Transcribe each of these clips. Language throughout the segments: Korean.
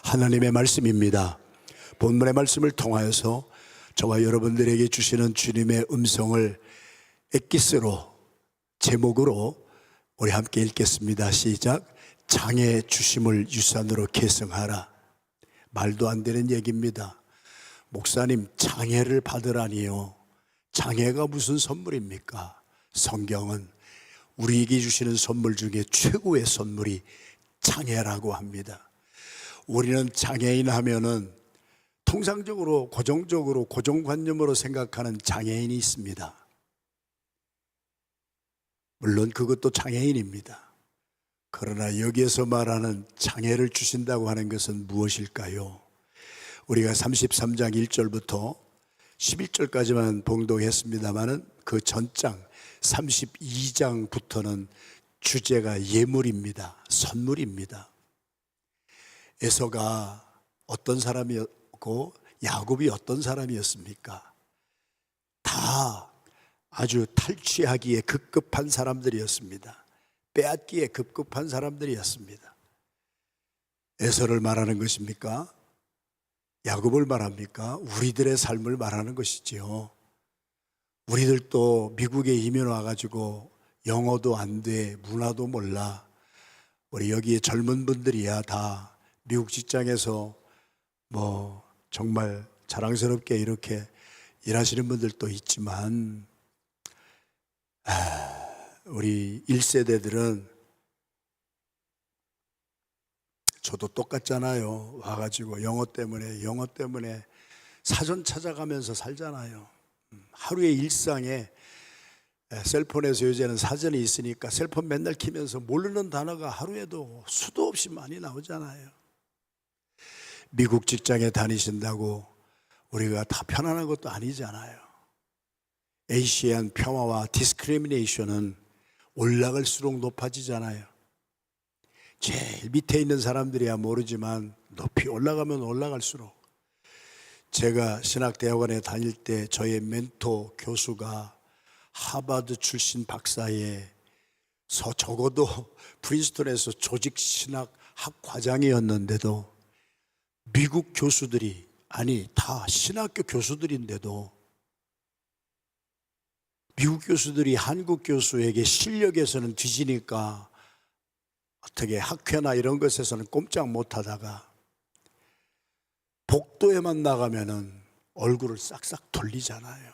하나님의 말씀입니다. 본문의 말씀을 통하여서 저와 여러분들에게 주시는 주님의 음성을 엑기스로 제목으로 우리 함께 읽겠습니다. 시작. 장애 주심을 유산으로 계승하라. 말도 안 되는 얘기입니다. 목사님, 장애를 받으라니요. 장애가 무슨 선물입니까? 성경은 우리에게 주시는 선물 중에 최고의 선물이 장애라고 합니다. 우리는 장애인 하면은 통상적으로 고정적으로 고정관념으로 생각하는 장애인이 있습니다. 물론 그것도 장애인입니다. 그러나 여기에서 말하는 장애를 주신다고 하는 것은 무엇일까요? 우리가 33장 1절부터 11절까지만 봉독했습니다마는 그 전장 32장부터는 주제가 예물입니다. 선물입니다. 에서가 어떤 사람이었고 야곱이 어떤 사람이었습니까? 다 아주 탈취하기에 급급한 사람들이었습니다. 빼앗기에 급급한 사람들이었습니다. 에서를 말하는 것입니까? 야곱을 말합니까? 우리들의 삶을 말하는 것이지요. 우리들도 미국에 이민 와가지고 영어도 안 돼, 문화도 몰라. 우리 여기에 젊은 분들이야 다 미국 직장에서 뭐 정말 자랑스럽게 이렇게 일하시는 분들도 있지만 우리 1세대들은 저도 똑같잖아요. 와가지고 영어 때문에 사전 찾아가면서 살잖아요. 하루의 일상에 셀폰에서 요새는 사전이 있으니까 셀폰 맨날 키면서 모르는 단어가 하루에도 수도 없이 많이 나오잖아요. 미국 직장에 다니신다고 우리가 다 편안한 것도 아니잖아요. 아시안 평화와 디스크리미네이션은 올라갈수록 높아지잖아요. 제일 밑에 있는 사람들이야 모르지만 높이 올라가면 올라갈수록, 제가 신학대학원에 다닐 때 저의 멘토 교수가 하버드 출신 박사에 적어도 프린스턴에서 조직신학학 과장이었는데도 미국 교수들이, 아니 다 신학교 교수들인데도 미국 교수들이 한국 교수에게 실력에서는 뒤지니까 어떻게 학회나 이런 것에서는 꼼짝 못하다가 복도에만 나가면은 얼굴을 싹싹 돌리잖아요.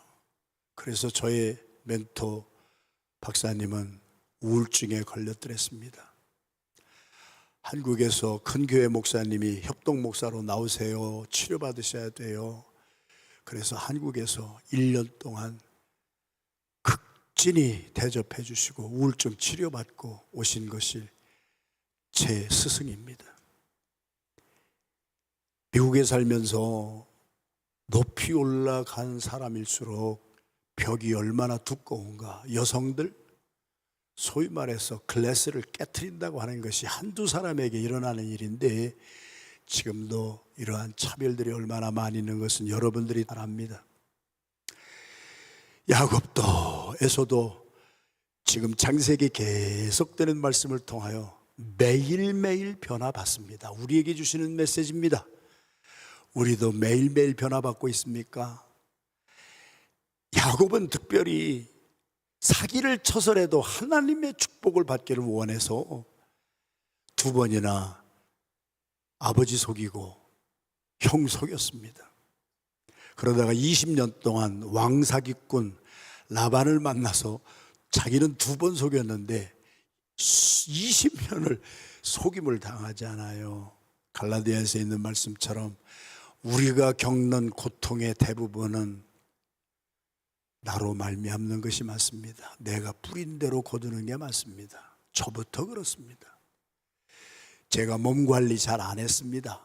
그래서 저의 멘토 박사님은 우울증에 걸렸더랬습니다. 한국에서 큰 교회 목사님이 협동 목사로 나오세요. 치료받으셔야 돼요. 그래서 한국에서 1년 동안 극진히 대접해 주시고 우울증 치료받고 오신 것이 제 스승입니다. 미국에 살면서 높이 올라간 사람일수록 벽이 얼마나 두꺼운가. 여성들, 소위 말해서 클래스를 깨트린다고 하는 것이 한두 사람에게 일어나는 일인데 지금도 이러한 차별들이 얼마나 많이 있는 것은 여러분들이 잘 압니다. 야곱도 에서도 지금 창세기 계속되는 말씀을 통하여 매일매일 변화받습니다. 우리에게 주시는 메시지입니다. 우리도 매일매일 변화받고 있습니까? 야곱은 특별히 사기를 쳐서라도 하나님의 축복을 받기를 원해서 2번이나 아버지 속이고 형 속였습니다. 그러다가 20년 동안 왕사기꾼 라반을 만나서 자기는 2번 속였는데 20년을 속임을 당하잖아요. 갈라디아에서 있는 말씀처럼 우리가 겪는 고통의 대부분은 나로 말미암는 것이 맞습니다. 내가 뿌린 대로 거두는 게 맞습니다. 저부터 그렇습니다. 제가 몸 관리 잘 안 했습니다.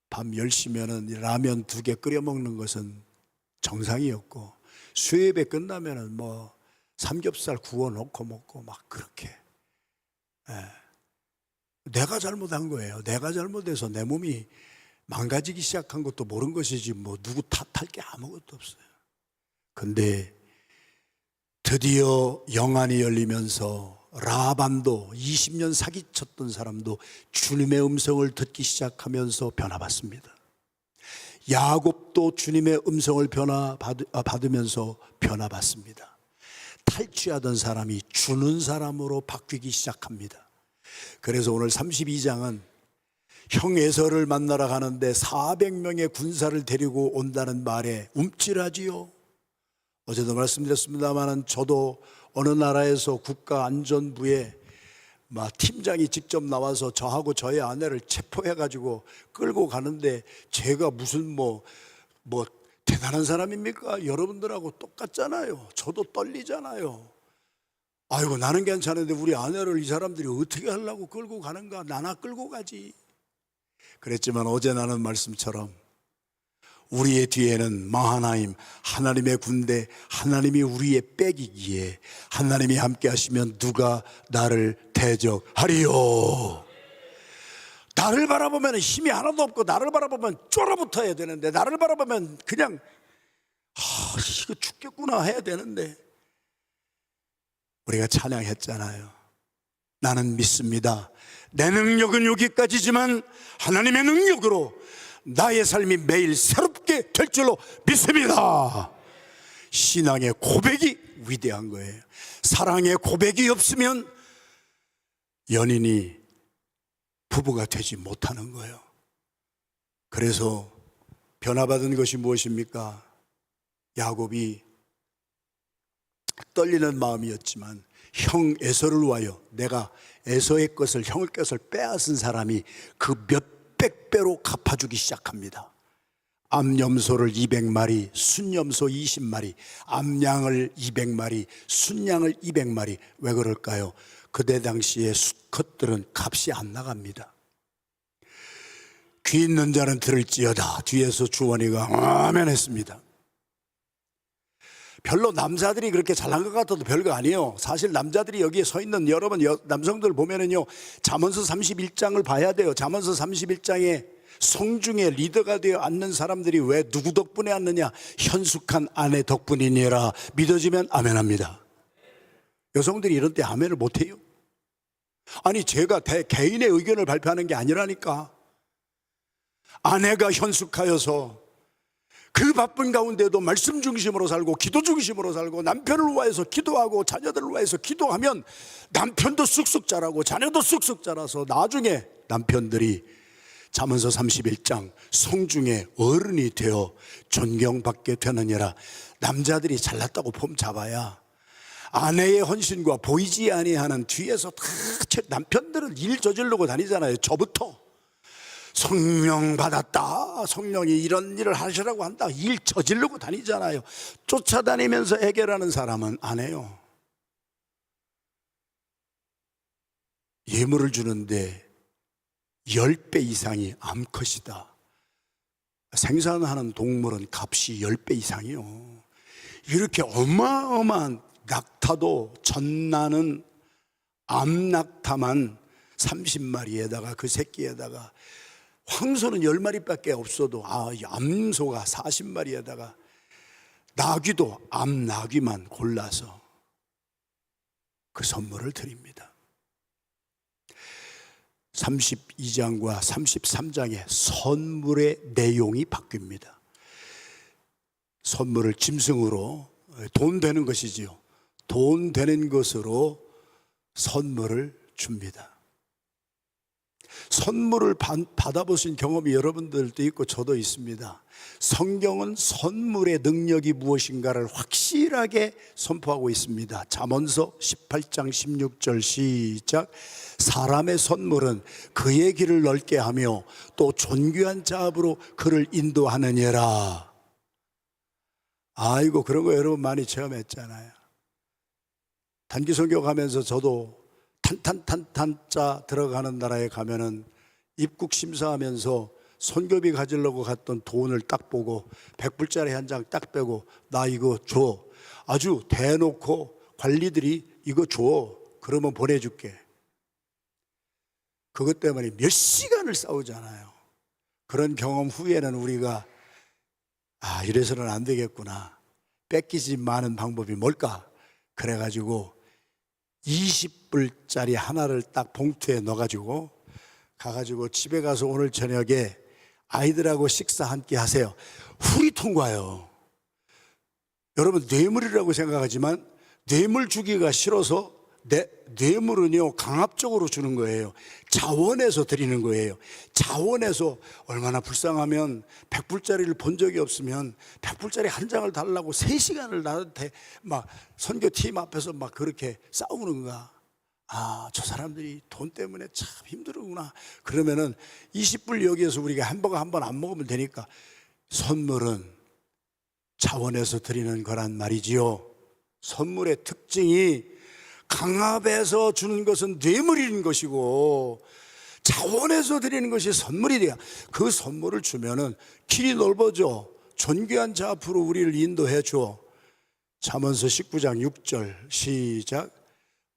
밤 10시면은 라면 2개 끓여 먹는 것은 정상이었고, 수요예배 끝나면은 뭐 삼겹살 구워 놓고 먹고 막 그렇게. 내가 잘못한 거예요. 내가 잘못해서 내 몸이 망가지기 시작한 것도 모른 것이지 뭐 누구 탓할 게 아무것도 없어요. 근데 드디어 영안이 열리면서 라반도 20년 사기쳤던 사람도 주님의 음성을 듣기 시작하면서 변화받습니다. 야곱도 주님의 음성을 받으면서 변화받습니다. 탈취하던 사람이 주는 사람으로 바뀌기 시작합니다. 그래서 오늘 32장은 형 에서를 만나러 가는데 400명의 군사를 데리고 온다는 말에 움찔하지요. 어제도 말씀드렸습니다만 저도 어느 나라에서 국가안전부에 팀장이 직접 나와서 저하고 저의 아내를 체포해가지고 끌고 가는데 제가 무슨 뭐 대단한 사람입니까? 여러분들하고 똑같잖아요. 저도 떨리잖아요. 아이고 나는 괜찮은데 우리 아내를 이 사람들이 어떻게 하려고 끌고 가는가? 나나 끌고 가지. 그랬지만 어제 나눈 말씀처럼 우리의 뒤에는 마하나임 하나님의 군대, 하나님이 우리의 백이기에 하나님이 함께 하시면 누가 나를 대적하리요. 나를 바라보면 힘이 하나도 없고 나를 바라보면 쫄아붙어야 되는데, 나를 바라보면 그냥 이거 죽겠구나 해야 되는데, 우리가 찬양했잖아요. 나는 믿습니다. 내 능력은 여기까지지만 하나님의 능력으로 나의 삶이 매일 새롭게 될 줄로 믿습니다. 신앙의 고백이 위대한 거예요. 사랑의 고백이 없으면 연인이 부부가 되지 못하는 거예요. 그래서 변화받은 것이 무엇입니까? 야곱이 떨리는 마음이었지만 형 에서를 위하여 내가 에서의 것을, 형의 것을 빼앗은 사람이 그 몇백 배로 갚아주기 시작합니다. 암염소를 200마리, 순염소 20마리, 암양을 200마리, 순양을 200마리. 왜 그럴까요? 그때 당시에 수컷들은 값이 안 나갑니다. 귀 있는 자는 들을지어다. 뒤에서 주원이가 아멘 했습니다. 별로 남자들이 그렇게 잘난 것 같아도 별거 아니에요. 사실 남자들이 여기에 서 있는 여러분 남성들 보면은요, 잠언서 31장을 봐야 돼요. 잠언서 31장에 성중에 리더가 되어 앉는 사람들이 왜 누구 덕분에 앉느냐? 현숙한 아내 덕분이니라. 믿어지면 아멘합니다. 여성들이 이런 때 아멘을 못해요. 아니 제가 개인의 의견을 발표하는 게 아니라니까. 아내가 현숙하여서 그 바쁜 가운데도 말씀 중심으로 살고 기도 중심으로 살고 남편을 위해서 기도하고 자녀들을 위해서 기도하면 남편도 쑥쑥 자라고 자녀도 쑥쑥 자라서 나중에 남편들이 잠언서 31장 성중에 어른이 되어 존경받게 되느니라. 남자들이 잘났다고 폼 잡아야 아내의 헌신과 보이지 아니하는 뒤에서 다 남편들은 일 저지르고 다니잖아요. 저부터 성령 받았다, 성령이 이런 일을 하시라고 한다, 일 저지르고 다니잖아요. 쫓아다니면서 해결하는 사람은 안 해요. 예물을 주는데 10배 이상이 암컷이다. 생산하는 동물은 값이 10배 이상이요. 이렇게 어마어마한 낙타도 전나는 암낙타만 30마리에다가 그 새끼에다가 황소는 10마리밖에 없어도 암소가 40마리에다가 나귀도 암나귀만 골라서 그 선물을 드립니다. 32장과 33장의 선물의 내용이 바뀝니다. 선물을 짐승으로, 돈 되는 것이지요. 돈 되는 것으로 선물을 줍니다. 선물을 받아보신 경험이 여러분들도 있고 저도 있습니다. 성경은 선물의 능력이 무엇인가를 확실하게 선포하고 있습니다. 잠언서 18장 16절 시작. 사람의 선물은 그의 길을 넓게 하며 또 존귀한 자압으로 그를 인도하느니라. 아이고, 그런 거 여러분 많이 체험했잖아요. 단기 선교 가면서 저도 탄탄자 들어가는 나라에 가면은 입국 심사하면서 선교비 가지려고 갔던 돈을 딱 보고 100불짜리 한 장 딱 빼고 나 이거 줘. 아주 대놓고 관리들이 이거 줘. 그러면 보내줄게. 그것 때문에 몇 시간을 싸우잖아요. 그런 경험 후에는 우리가 이래서는 안 되겠구나. 뺏기지 마는 방법이 뭘까? 그래가지고 20불짜리 하나를 딱 봉투에 넣어가지고 가가지고 집에 가서 오늘 저녁에 아이들하고 식사 함께 하세요. 훌이 통과요. 여러분, 뇌물이라고 생각하지만 뇌물 주기가 싫어서 뇌물은요 강압적으로 주는 거예요. 자원해서 드리는 거예요. 자원해서. 얼마나 불쌍하면 100불짜리를 본 적이 없으면 100불짜리 한 장을 달라고 3시간을 나한테 막 선교팀 앞에서 막 그렇게 싸우는가. 아, 저 사람들이 돈 때문에 참 힘들구나. 그러면은 20불 여기에서 우리가 햄버거 한 번 안 먹으면 되니까. 선물은 자원해서 드리는 거란 말이지요. 선물의 특징이 강압해서 주는 것은 뇌물인 것이고 자원해서 드리는 것이 선물이 돼야 그 선물을 주면은 길이 넓어져. 존귀한 자 앞으로 우리를 인도해 줘. 잠언서 19장 6절 시작.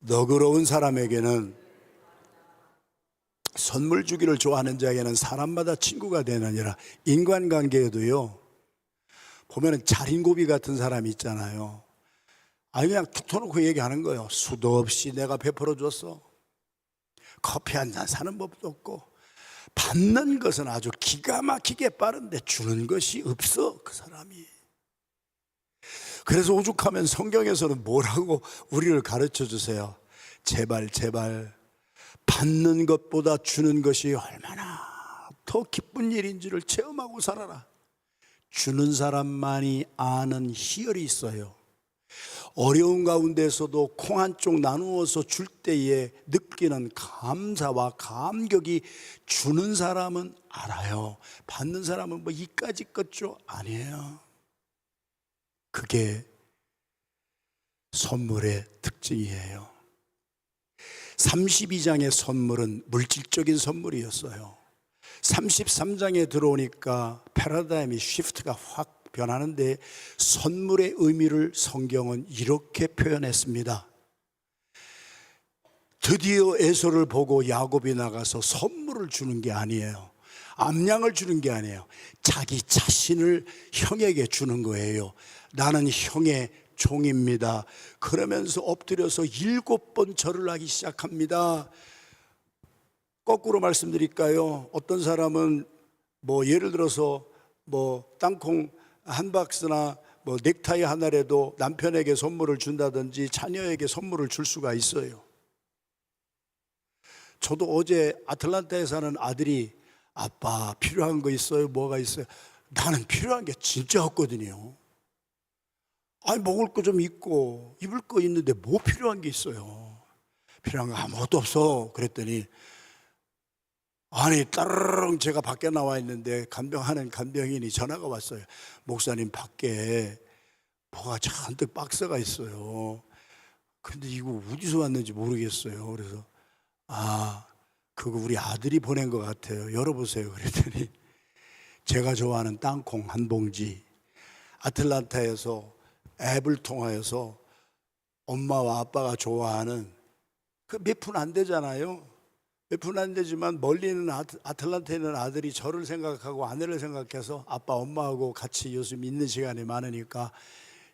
너그러운 사람에게는 선물 주기를 좋아하는 자에게는 사람마다 친구가 되느니라. 인간관계에도요 보면은 자린고비 같은 사람이 있잖아요. 아니 그냥 툭 터놓고 얘기하는 거예요. 수도 없이 내가 베풀어 줬어. 커피 한 잔 사는 법도 없고. 받는 것은 아주 기가 막히게 빠른데 주는 것이 없어, 그 사람이. 그래서 오죽하면 성경에서는 뭐라고 우리를 가르쳐 주세요. 제발 받는 것보다 주는 것이 얼마나 더 기쁜 일인지를 체험하고 살아라. 주는 사람만이 아는 희열이 있어요. 어려운 가운데서도 콩 한 쪽 나누어서 줄 때에 느끼는 감사와 감격이 주는 사람은 알아요. 받는 사람은 뭐 이까지 것죠? 아니에요. 그게 선물의 특징이에요. 32장의 선물은 물질적인 선물이었어요. 33장에 들어오니까 패러다임이 시프트가 확 변하는데 선물의 의미를 성경은 이렇게 표현했습니다. 드디어 에서를 보고 야곱이 나가서 선물을 주는 게 아니에요. 암양을 주는 게 아니에요. 자기 자신을 형에게 주는 거예요. 나는 형의 종입니다. 그러면서 엎드려서 7번 절을 하기 시작합니다. 거꾸로 말씀드릴까요? 어떤 사람은 뭐 예를 들어서 뭐 땅콩 한 박스나 뭐 넥타이 하나라도 남편에게 선물을 준다든지 자녀에게 선물을 줄 수가 있어요. 저도 어제 아틀란타에 사는 아들이 아빠 필요한 거 있어요? 뭐가 있어요? 나는 필요한 게 진짜 없거든요. 아니 먹을 거 좀 있고 입을 거 있는데 뭐 필요한 게 있어요? 필요한 거 아무것도 없어. 그랬더니 아니 따르릉 제가 밖에 나와 있는데 간병하는 간병인이 전화가 왔어요. 목사님 밖에 뭐가 잔뜩 박스가 있어요. 근데 이거 어디서 왔는지 모르겠어요. 그래서 그거 우리 아들이 보낸 것 같아요. 열어보세요. 그랬더니 제가 좋아하는 땅콩 한 봉지, 아틀란타에서 앱을 통하여서 엄마와 아빠가 좋아하는 그 몇 푼 안 되잖아요. 몇 푼 안 되지만 멀리 있는 아틀란타에 있는 아들이 저를 생각하고 아내를 생각해서 아빠 엄마하고 같이 요즘 있는 시간이 많으니까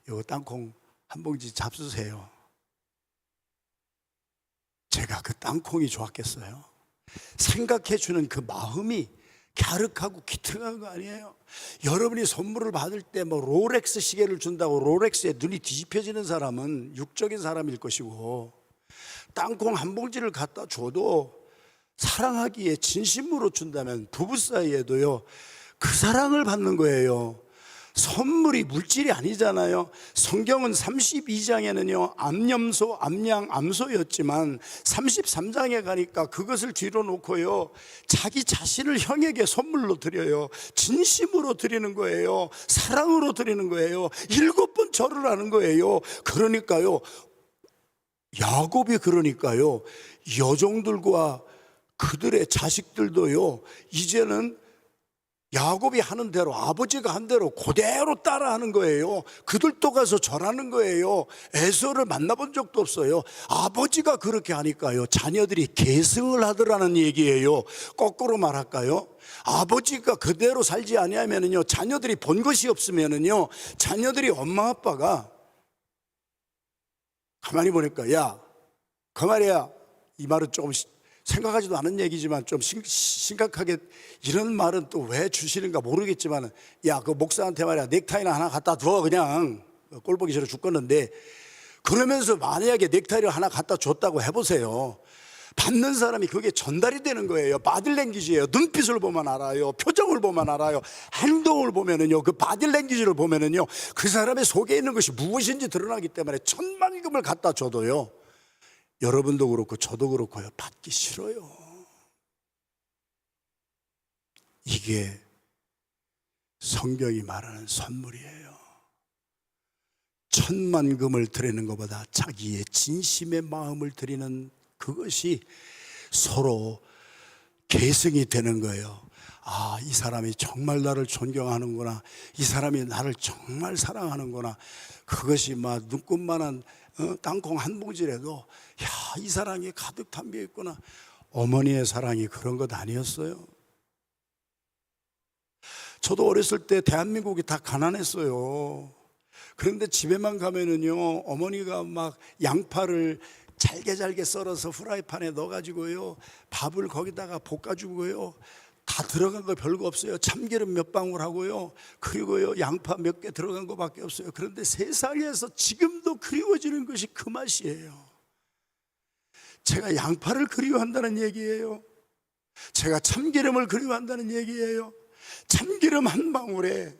이거 땅콩 한 봉지 잡수세요. 제가 그 땅콩이 좋았겠어요? 생각해주는 그 마음이 갸륵하고 기특한 거 아니에요? 여러분이 선물을 받을 때 뭐 롤렉스 시계를 준다고 롤렉스에 눈이 뒤집혀지는 사람은 육적인 사람일 것이고, 땅콩 한 봉지를 갖다 줘도 사랑하기에 진심으로 준다면 부부 사이에도요 그 사랑을 받는 거예요. 선물이 물질이 아니잖아요. 성경은 32장에는요 암염소, 암양, 암소였지만 33장에 가니까 그것을 뒤로 놓고요 자기 자신을 형에게 선물로 드려요. 진심으로 드리는 거예요. 사랑으로 드리는 거예요. 7번 절을 하는 거예요. 그러니까요 야곱이 그러니까요 여종들과 그들의 자식들도요 이제는 야곱이 하는 대로, 아버지가 한 대로 그대로 따라하는 거예요. 그들도 가서 절하는 거예요. 에서를 만나본 적도 없어요. 아버지가 그렇게 하니까요 자녀들이 계승을 하더라는 얘기예요. 거꾸로 말할까요? 아버지가 그대로 살지 아니하면요 자녀들이 본 것이 없으면요 자녀들이 엄마 아빠가 가만히 보니까 야 그 말이야. 이 말은 조금 생각하지도 않은 얘기지만 좀 심각하게 이런 말은 또 왜 주시는가 모르겠지만, 야, 그 목사한테 말이야, 넥타이나 하나 갖다 줘. 그냥 꼴보기 싫어 죽겠는데, 그러면서 만약에 넥타이를 하나 갖다 줬다고 해보세요. 받는 사람이 그게 전달이 되는 거예요. 바디랭귀지예요. 눈빛을 보면 알아요. 표정을 보면 알아요. 행동을 보면은요, 그 바디랭귀지를 보면은요, 그 사람의 속에 있는 것이 무엇인지 드러나기 때문에 천만금을 갖다 줘도요, 여러분도 그렇고 저도 그렇고요, 받기 싫어요. 이게 성경이 말하는 선물이에요. 천만금을 드리는 것보다 자기의 진심의 마음을 드리는 그것이 서로 계승이 되는 거예요. 아, 이 사람이 정말 나를 존경하는구나. 이 사람이 나를 정말 사랑하는구나. 그것이 막 눈꽃만한 땅콩 한 봉지라도, 야, 이 사랑이 가득 담겨 있구나. 어머니의 사랑이 그런 것 아니었어요? 저도 어렸을 때 대한민국이 다 가난했어요. 그런데 집에만 가면은요, 어머니가 막 양파를 잘게 썰어서 프라이팬에 넣어가지고요, 밥을 거기다가 볶아주고요, 다 들어간 거 별거 없어요. 참기름 몇 방울 하고요, 그리고요, 양파 몇 개 들어간 거밖에 없어요. 그런데 세상에서 지금도 그리워지는 것이 그 맛이에요. 제가 양파를 그리워한다는 얘기예요. 제가 참기름을 그리워한다는 얘기예요. 참기름 한 방울에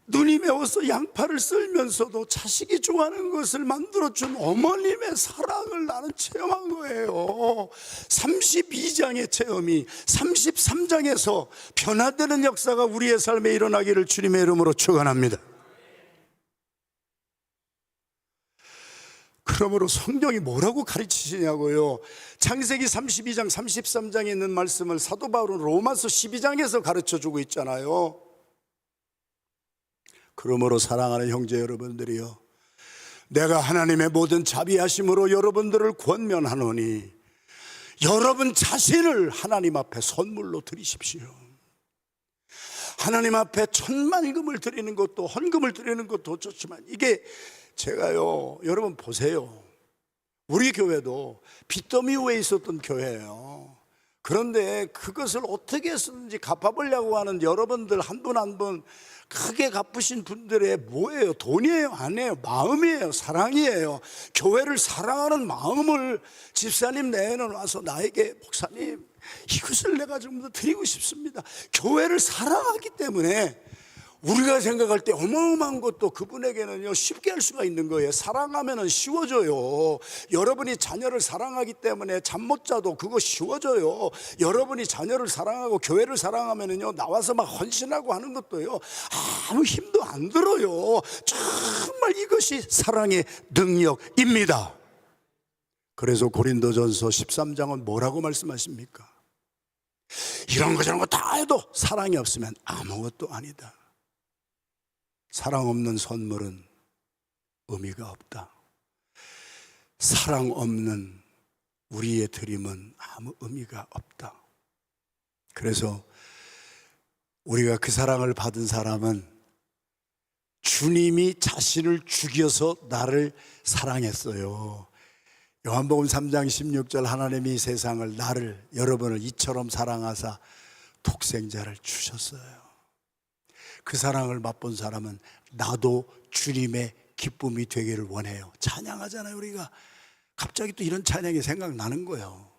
눈이 매워서 양파를 썰면서도 자식이 좋아하는 것을 만들어준 어머님의 사랑을 나는 체험한 거예요. 32장의 체험이 33장에서 변화되는 역사가 우리의 삶에 일어나기를 주님의 이름으로 축원합니다. 그러므로 성경이 뭐라고 가르치시냐고요. 창세기 32장 33장에 있는 말씀을 사도 바울은 로마서 12장에서 가르쳐주고 있잖아요. 그러므로 사랑하는 형제 여러분들이요, 내가 하나님의 모든 자비하심으로 여러분들을 권면하노니 여러분 자신을 하나님 앞에 선물로 드리십시오. 하나님 앞에 천만금을 드리는 것도 헌금을 드리는 것도 좋지만, 이게 제가요, 여러분 보세요. 우리 교회도 빚더미 위에 있었던 교회예요. 그런데 그것을 어떻게 했는지 갚아보려고 하는 여러분들 한 분 한 분, 크게 갚으신 분들의 뭐예요? 돈이에요? 아니에요? 마음이에요? 사랑이에요? 교회를 사랑하는 마음을 집사님 내에는 와서 나에게, 목사님, 이것을 내가 좀 더 드리고 싶습니다. 교회를 사랑하기 때문에 우리가 생각할 때 어마어마한 것도 그분에게는요, 쉽게 할 수가 있는 거예요. 사랑하면은 쉬워져요. 여러분이 자녀를 사랑하기 때문에 잠 못 자도 그거 쉬워져요. 여러분이 자녀를 사랑하고 교회를 사랑하면은요, 나와서 막 헌신하고 하는 것도요, 아무 힘도 안 들어요. 정말 이것이 사랑의 능력입니다. 그래서 고린도전서 13장은 뭐라고 말씀하십니까? 이런 거 저런 거 다 해도 사랑이 없으면 아무것도 아니다. 사랑 없는 선물은 의미가 없다. 사랑 없는 우리의 드림은 아무 의미가 없다. 그래서 우리가 그 사랑을 받은 사람은 주님이 자신을 죽여서 나를 사랑했어요. 요한복음 3장 16절, 하나님이 세상을, 나를, 여러분을 이처럼 사랑하사 독생자를 주셨어요. 그 사랑을 맛본 사람은 나도 주님의 기쁨이 되기를 원해요. 찬양하잖아요. 우리가 갑자기 또 이런 찬양이 생각나는 거예요.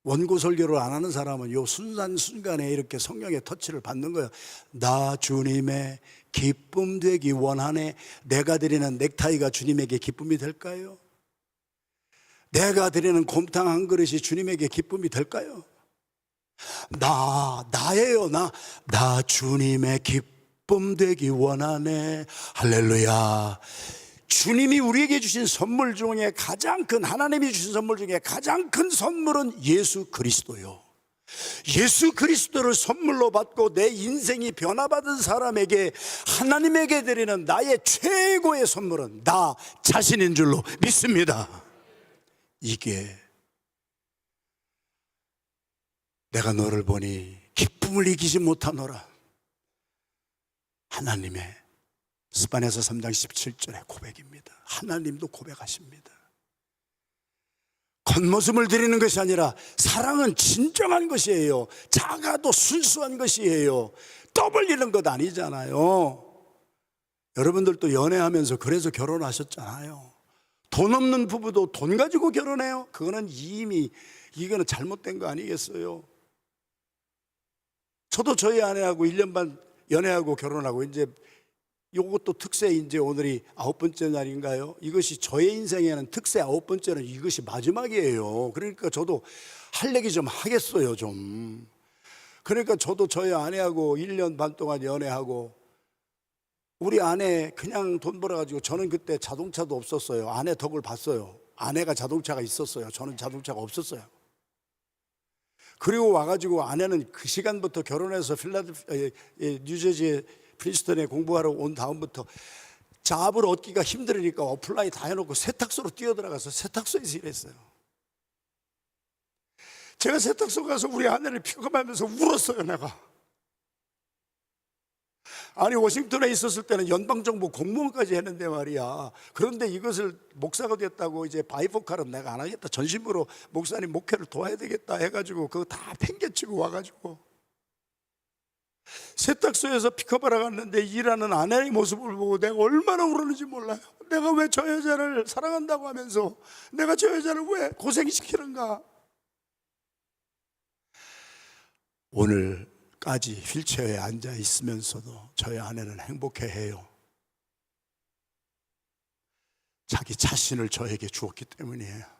원고 설교를 안 하는 사람은 요 순간에 이렇게 성령의 터치를 받는 거예요. 나 주님의 기쁨 되기 원하네. 내가 드리는 넥타이가 주님에게 기쁨이 될까요? 내가 드리는 곰탕 한 그릇이 주님에게 기쁨이 될까요? 나예요. 나 주님의 기쁨 되기 원하네. 할렐루야. 주님이 우리에게 주신 선물 중에 가장 큰, 하나님이 주신 선물 중에 가장 큰 선물은 예수 그리스도요. 예수 그리스도를 선물로 받고 내 인생이 변화받은 사람에게, 하나님에게 드리는 나의 최고의 선물은 나 자신인 줄로 믿습니다. 이게 내가 너를 보니 기쁨을 이기지 못하노라, 하나님의 스바냐서 3장 17절의 고백입니다. 하나님도 고백하십니다. 겉모습을 드리는 것이 아니라 사랑은 진정한 것이에요. 작아도 순수한 것이에요. 떠벌리는 것 아니잖아요. 여러분들도 연애하면서 그래서 결혼하셨잖아요. 돈 없는 부부도 돈 가지고 결혼해요. 그거는 이미 이거는 잘못된 거 아니겠어요? 저도 저희 아내하고 1년 반 연애하고 결혼하고 이제 요것도 특세, 이제 오늘이 9번째 날인가요? 이것이 저의 인생에는 특세 9번째는 이것이 마지막이에요. 그러니까 저도 할 얘기 좀 하겠어요, 좀. 그러니까 저도 저희 아내하고 1년 반 동안 연애하고 우리 아내 그냥 돈 벌어가지고, 저는 그때 자동차도 없었어요. 아내 덕을 봤어요. 아내가 자동차가 있었어요. 저는 자동차가 없었어요. 그리고 와가지고 아내는 그 시간부터 결혼해서 뉴저지의 프린스턴에 공부하러 온 다음부터 잡을 얻기가 힘들으니까 어플라이 다 해놓고 세탁소로 뛰어들어가서 세탁소에서 일했어요. 제가 세탁소 가서 우리 아내를 픽업하면서 울었어요, 내가. 아니, 워싱턴에 있었을 때는 연방정부 공무원까지 했는데 말이야. 그런데 이것을 목사가 됐다고 이제 바이포칼은 내가 안 하겠다, 전심으로 목사님 목회를 도와야 되겠다 해가지고 그거 다 팽개치고 와가지고 세탁소에서 픽업하러 갔는데 일하는 아내의 모습을 보고 내가 얼마나 울었는지 몰라요. 내가 왜 저 여자를 사랑한다고 하면서 내가 저 여자를 왜 고생시키는가. 오늘까지 휠체어에 앉아 있으면서도 저희 아내는 행복해해요. 자기 자신을 저에게 주었기 때문이에요.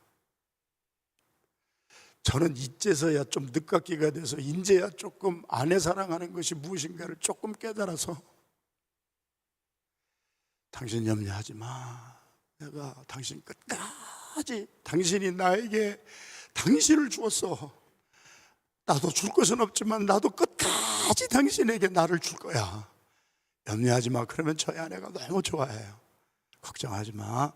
저는 이제서야 좀 늦깎이가 돼서 이제야 조금 아내 사랑하는 것이 무엇인가를 조금 깨달아서, 당신 염려하지 마. 내가 당신 끝까지, 당신이 나에게 당신을 주었어. 나도 줄 것은 없지만 나도 끝까지 당신에게 나를 줄 거야. 염려하지 마. 그러면 저희 아내가 너무 좋아해요. 걱정하지 마.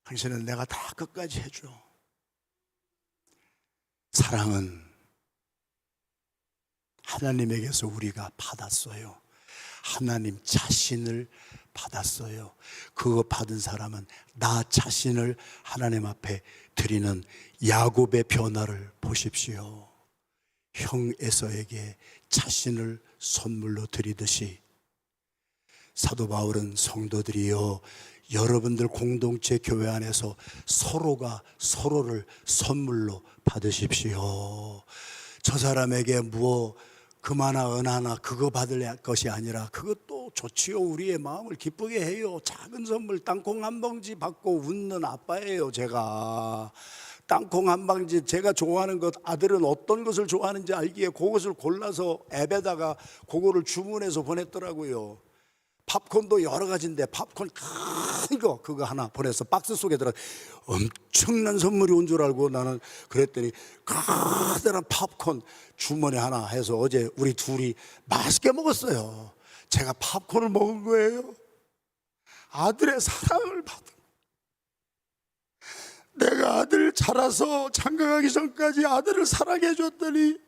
당신은 내가 다 끝까지 해줘. 사랑은 하나님에게서 우리가 받았어요. 하나님 자신을 받았어요. 그거 받은 사람은 나 자신을 하나님 앞에 드리는 야곱의 변화를 보십시오. 형 에서에게 자신을 선물로 드리듯이 사도 바울은 성도들이여, 여러분들 공동체 교회 안에서 서로가 서로를 선물로 받으십시오. 저 사람에게 뭐 금하나 은하나 그거 받을 것이 아니라 그것도 좋지요. 우리의 마음을 기쁘게 해요. 작은 선물 땅콩 한 봉지 받고 웃는 아빠예요. 제가 땅콩 한 봉지, 제가 좋아하는 것, 아들은 어떤 것을 좋아하는지 알기에 그것을 골라서 앱에다가 그거를 주문해서 보냈더라고요. 팝콘도 여러 가지인데 팝콘 큰 거 그거 하나 보내서 박스 속에 들어, 엄청난 선물이 온 줄 알고 나는 그랬더니 커다란 팝콘 주머니 하나 해서 어제 우리 둘이 맛있게 먹었어요. 제가 팝콘을 먹은 거예요. 아들의 사랑을 받은, 내가 아들 자라서 장가가기 전까지 아들을 사랑해 줬더니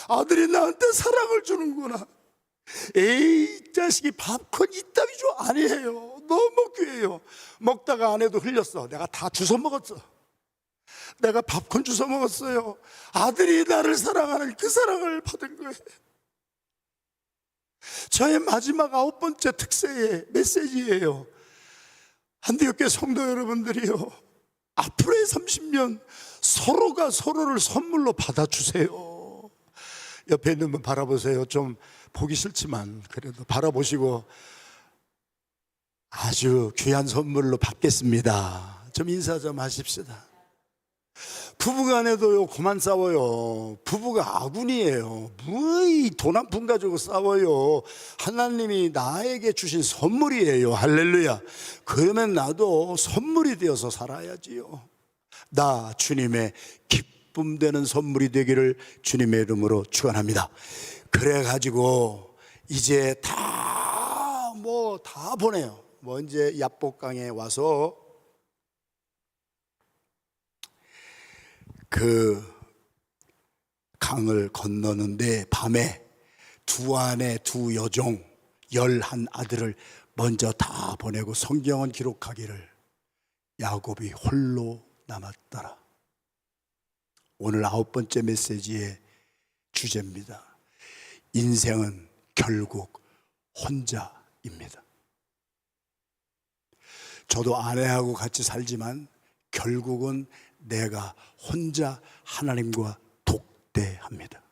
아들이 나한테 사랑을 주는구나. 에이, 이 자식이 팝콘 이따위죠? 아니에요. 너무 귀해요. 먹다가 아내도 흘렸어. 내가 다 주워 먹었어. 내가 팝콘 주워 먹었어요. 아들이 나를 사랑하는 그 사랑을 받은 거예요. 저의 마지막 9번째 특세의 메시지예요. 한디교회 성도 여러분들이요, 앞으로의 30년 서로가 서로를 선물로 받아주세요. 옆에 있는 분 바라보세요. 좀 보기 싫지만 그래도 바라보시고, 아주 귀한 선물로 받겠습니다. 좀 인사 좀 하십시다. 부부간에도요 그만 싸워요. 부부가 아군이에요. 뭐 이 돈 한 푼 가지고 싸워요. 하나님이 나에게 주신 선물이에요. 할렐루야. 그러면 나도 선물이 되어서 살아야지요. 나 주님의 기쁨 되는 선물이 되기를 주님의 이름으로 축원합니다. 그래가지고 이제 다 보내요. 이제 야복강에 와서 그 강을 건너는데 밤에 두 아내 두 여종 11아들을 먼저 다 보내고, 성경은 기록하기를 야곱이 홀로 남았더라. 오늘 9번째 메시지의 주제입니다. 인생은 결국 혼자입니다. 저도 아내하고 같이 살지만 결국은 내가 혼자 하나님과 독대합니다.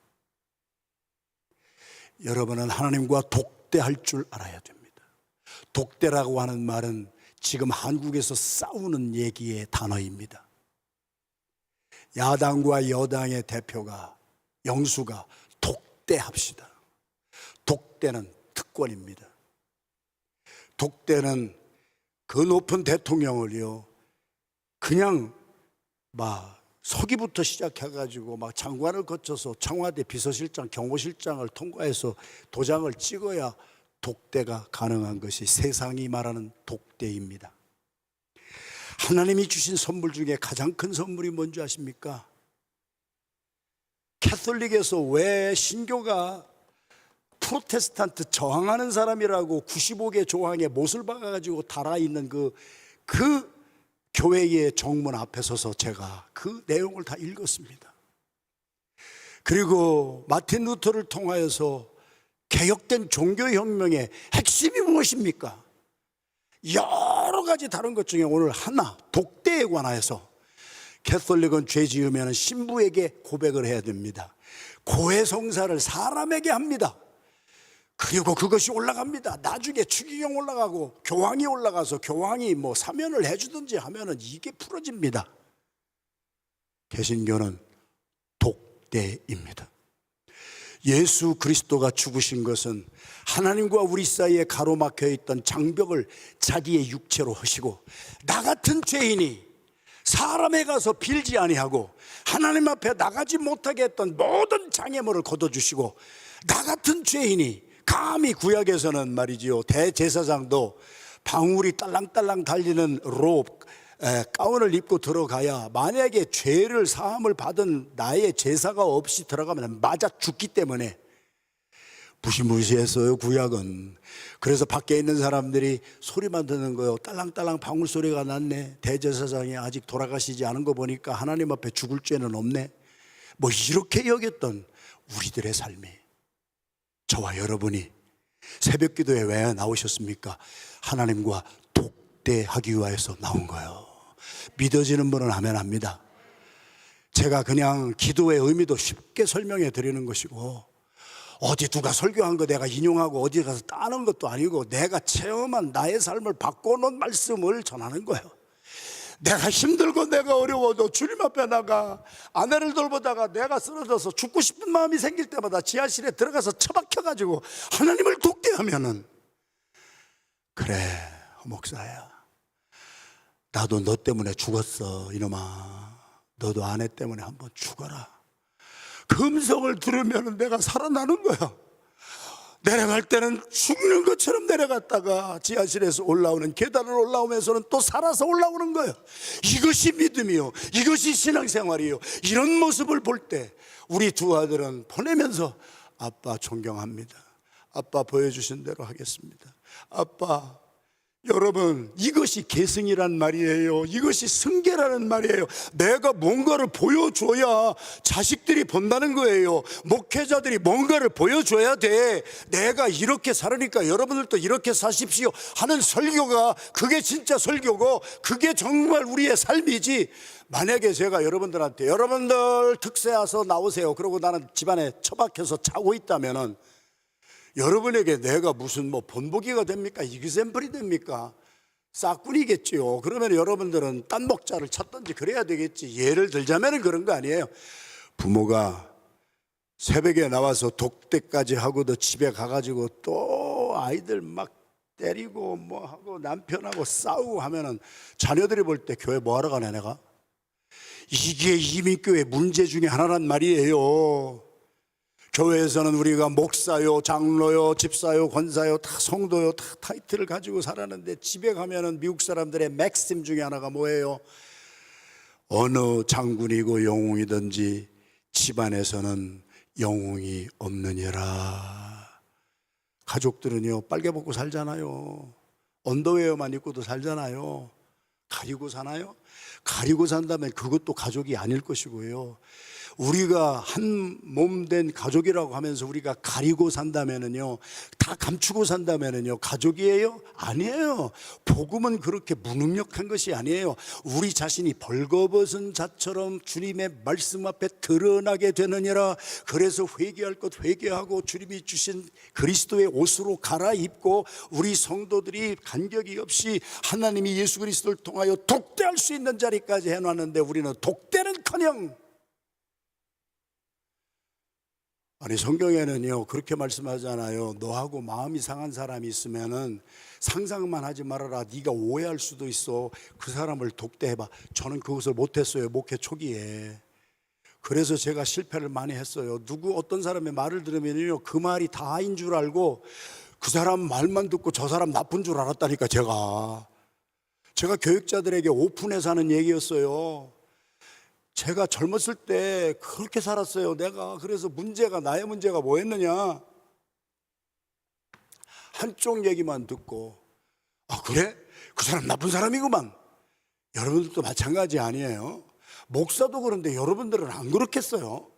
여러분은 하나님과 독대할 줄 알아야 됩니다. 독대라고 하는 말은 지금 한국에서 싸우는 얘기의 단어입니다. 야당과 여당의 대표가, 영수가 독대합시다. 독대는 특권입니다. 독대는 그 높은 대통령을요, 그냥 막 서기부터 시작해가지고 막 장관을 거쳐서 청와대 비서실장, 경호실장을 통과해서 도장을 찍어야 독대가 가능한 것이 세상이 말하는 독대입니다. 하나님이 주신 선물 중에 가장 큰 선물이 뭔지 아십니까? 캐톨릭에서 왜 신교가 프로테스탄트 저항하는 사람이라고 95개 조항에 못을 박아가지고 달아있는 그 교회의 정문 앞에 서서 제가 그 내용을 다 읽었습니다. 그리고 마틴 루터를 통하여서 개혁된 종교혁명의 핵심이 무엇입니까? 여러 가지 다른 것 중에 오늘 하나, 독대에 관하여서 캐톨릭은 죄 지으면 신부에게 고백을 해야 됩니다. 고해성사를 사람에게 합니다. 그리고 그것이 올라갑니다. 나중에 추기경 올라가고 교황이 올라가서 교황이 뭐 사면을 해주든지 하면은 이게 풀어집니다. 개신교는 독대입니다. 예수 그리스도가 죽으신 것은 하나님과 우리 사이에 가로막혀 있던 장벽을 자기의 육체로 하시고, 나 같은 죄인이 사람에 가서 빌지 아니하고 하나님 앞에 나가지 못하게 했던 모든 장애물을 걷어주시고, 나 같은 죄인이 감히 구약에서는 말이지요, 대제사장도 방울이 딸랑딸랑 달리는 가운을 입고 들어가야 만약에 죄를 사함을 받은 나의 제사가 없이 들어가면 맞아 죽기 때문에 무시무시했어요, 구약은. 그래서 밖에 있는 사람들이 소리만 듣는 거예요. 딸랑딸랑 방울 소리가 났네. 대제사장이 아직 돌아가시지 않은 거 보니까 하나님 앞에 죽을 죄는 없네. 뭐 이렇게 여겼던 우리들의 삶이, 저와 여러분이 새벽 기도에 왜 나오셨습니까? 하나님과 독대하기 위해서 나온 거예요. 믿어지는 분은 아멘 합니다. 제가 그냥 기도의 의미도 쉽게 설명해 드리는 것이고, 어디 누가 설교한 거 내가 인용하고 어디 가서 따는 것도 아니고, 내가 체험한 나의 삶을 바꿔놓은 말씀을 전하는 거예요. 내가 힘들고 내가 어려워도 주님 앞에 나가 아내를 돌보다가 내가 쓰러져서 죽고 싶은 마음이 생길 때마다 지하실에 들어가서 처박혀가지고 하나님을 독대하면은, 그래 목사야, 나도 너 때문에 죽었어. 이놈아, 너도 아내 때문에 한번 죽어라. 그 음성을 들으면 내가 살아나는 거야. 내려갈 때는 죽는 것처럼 내려갔다가 지하실에서 올라오는 계단을 올라오면서는 또 살아서 올라오는 거예요. 이것이 믿음이요, 이것이 신앙생활이요. 이런 모습을 볼 때 우리 두 아들은 보내면서, 아빠 존경합니다. 아빠 보여주신 대로 하겠습니다. 아빠, 여러분, 이것이 계승이란 말이에요. 이것이 승계라는 말이에요. 내가 뭔가를 보여줘야 자식들이 본다는 거예요. 목회자들이 뭔가를 보여줘야 돼. 내가 이렇게 살으니까 여러분들도 이렇게 사십시오 하는 설교가, 그게 진짜 설교고, 그게 정말 우리의 삶이지. 만약에 제가 여러분들한테 여러분들 특세 와서 나오세요, 그러고 나는 집안에 처박혀서 자고 있다면은 여러분에게 내가 무슨 뭐 본보기가 됩니까? 이그샘플이 됩니까? 싹군이겠지요. 그러면 여러분들은 딴 목자를 찾든지 그래야 되겠지. 예를 들자면 그런 거 아니에요. 부모가 새벽에 나와서 독대까지 하고도 집에 가가지고 또 아이들 막 때리고 뭐 하고 남편하고 싸우고 하면은 자녀들이 볼 때 교회 뭐 하러 가냐 내가? 이게 이민교회 문제 중에 하나란 말이에요. 교회에서는 우리가 목사요, 장로요, 집사요, 권사요, 다 성도요, 다 타이틀을 가지고 살았는데, 집에 가면은 미국 사람들의 맥심 중에 하나가 뭐예요? 어느 장군이고 영웅이든지 집안에서는 영웅이 없느니라. 가족들은요 빨개 벗고 살잖아요. 언더웨어만 입고도 살잖아요. 가리고 사나요? 가리고 산다면 그것도 가족이 아닐 것이고요. 우리가 한 몸 된 가족이라고 하면서 우리가 가리고 산다면은요, 다 감추고 산다면은요, 가족이에요? 아니에요. 복음은 그렇게 무능력한 것이 아니에요. 우리 자신이 벌거벗은 자처럼 주님의 말씀 앞에 드러나게 되느니라. 그래서 회개할 것 회개하고 주님이 주신 그리스도의 옷으로 갈아입고 우리 성도들이 간격이 없이 하나님이 예수 그리스도를 통하여 독대할 수 있는 자리까지 해놨는데 우리는 독대는커녕, 아니 성경에는요 그렇게 말씀하잖아요. 너하고 마음이 상한 사람이 있으면은 상상만 하지 말아라. 네가 오해할 수도 있어. 그 사람을 독대해봐. 저는 그것을 못했어요, 목회 초기에. 그래서 제가 실패를 많이 했어요. 어떤 사람의 말을 들으면요 그 말이 다인 줄 알고 그 사람 말만 듣고 저 사람 나쁜 줄 알았다니까. 제가 교육자들에게 오픈해서 하는 얘기였어요. 제가 젊었을 때 그렇게 살았어요, 내가. 그래서 나의 문제가 뭐였느냐, 한쪽 얘기만 듣고 아 그래? 그 사람 나쁜 사람이구만. 여러분들도 마찬가지 아니에요? 목사도 그런데 여러분들은 안 그렇겠어요?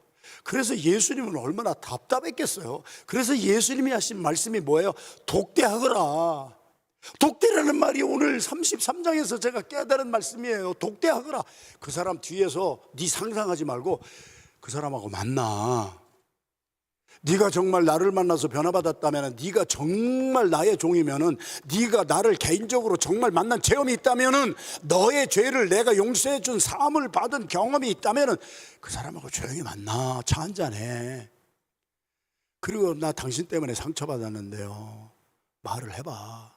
그래서 예수님은 얼마나 답답했겠어요? 그래서 예수님이 하신 말씀이 뭐예요? 독대하거라. 독대라는 말이 오늘 33장에서 제가 깨달은 말씀이에요. 독대하거라. 그 사람 뒤에서 네 상상하지 말고 그 사람하고 만나. 네가 정말 나를 만나서 변화받았다면, 네가 정말 나의 종이면은, 네가 나를 개인적으로 정말 만난 체험이 있다면은, 너의 죄를 내가 용서해 준 사함을 받은 경험이 있다면은 그 사람하고 조용히 만나. 차 한잔해. 그리고 나 당신 때문에 상처받았는데요, 말을 해봐.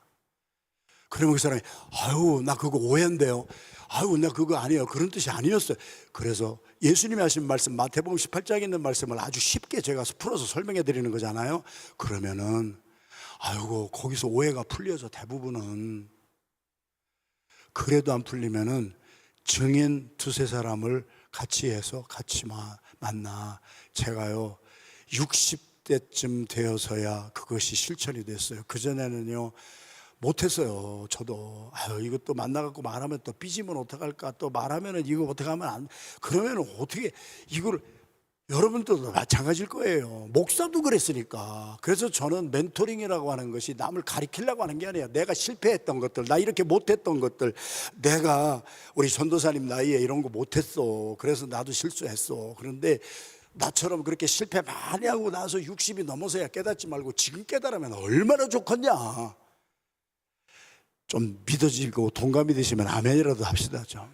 그러면 그 사람이 아유 나 그거 오해인데요, 아유 나 그거 아니에요, 그런 뜻이 아니었어요. 그래서 예수님이 하신 말씀, 마태복음 18장에 있는 말씀을 아주 쉽게 제가 풀어서 설명해 드리는 거잖아요. 그러면은 아이고 거기서 오해가 풀려서 대부분은, 그래도 안 풀리면은 증인 두세 사람을 같이 해서 같이 만나. 제가요 60대쯤 되어서야 그것이 실천이 됐어요. 그전에는요 못했어요. 저도 이것도 만나갖고 말하면 또 삐지면 어떡할까, 또 말하면은 이거 어떻게 하면 안, 그러면은 어떻게 이걸, 여러분들도 마찬가지일 거예요. 목사도 그랬으니까. 그래서 저는 멘토링이라고 하는 것이 남을 가리키려고 하는 게 아니에요. 내가 실패했던 것들, 나 이렇게 못했던 것들, 내가 우리 전도사님 나이에 이런 거 못했어, 그래서 나도 실수했어. 그런데 나처럼 그렇게 실패 많이 하고 나서 60이 넘어서야 깨닫지 말고 지금 깨달으면 얼마나 좋겠냐. 좀 믿어지고 동감이 되시면 아멘이라도 합시다. 좀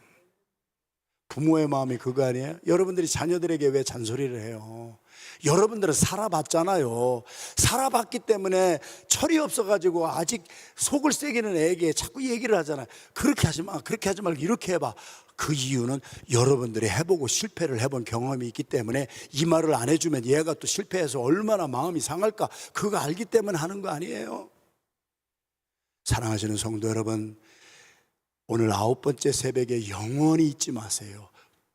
부모의 마음이 그거 아니에요? 여러분들이 자녀들에게 왜 잔소리를 해요? 여러분들은 살아봤잖아요. 살아봤기 때문에 철이 없어가지고 아직 속을 새기는 애에게 자꾸 얘기를 하잖아요. 그렇게 하지 마, 그렇게 하지 말고 이렇게 해봐. 그 이유는 여러분들이 해보고 실패를 해본 경험이 있기 때문에, 이 말을 안 해주면 얘가 또 실패해서 얼마나 마음이 상할까, 그거 알기 때문에 하는 거 아니에요? 사랑하시는 성도 여러분, 오늘 9번째 새벽에 영원히 잊지 마세요.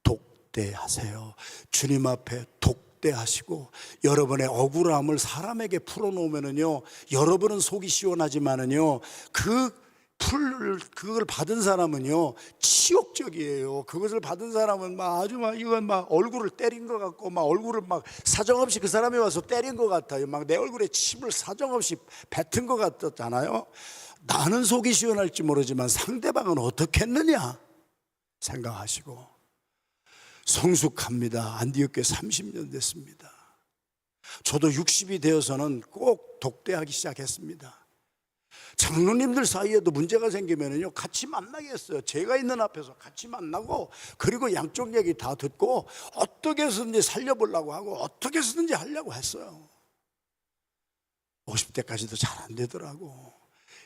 독대하세요. 주님 앞에 독대하시고, 여러분의 억울함을 사람에게 풀어놓으면은요, 여러분은 속이 시원하지만은요, 그걸 받은 사람은요 치욕적이에요. 그것을 받은 사람은 이건 얼굴을 때린 것 같고, 얼굴을 사정없이 그 사람이 와서 때린 것 같아요. 내 얼굴에 침을 사정없이 뱉은 것 같았잖아요. 나는 속이 시원할지 모르지만 상대방은 어떻겠느냐 생각하시고, 성숙합니다. 안디옥교회 30년 됐습니다. 저도 60이 되어서는 꼭 독대하기 시작했습니다. 장로님들 사이에도 문제가 생기면요 같이 만나게 했어요. 제가 있는 앞에서 같이 만나고, 그리고 양쪽 얘기 다 듣고 어떻게 해서든지 살려보려고 하고 어떻게 해서든지 하려고 했어요. 50대까지도 잘 안 되더라고.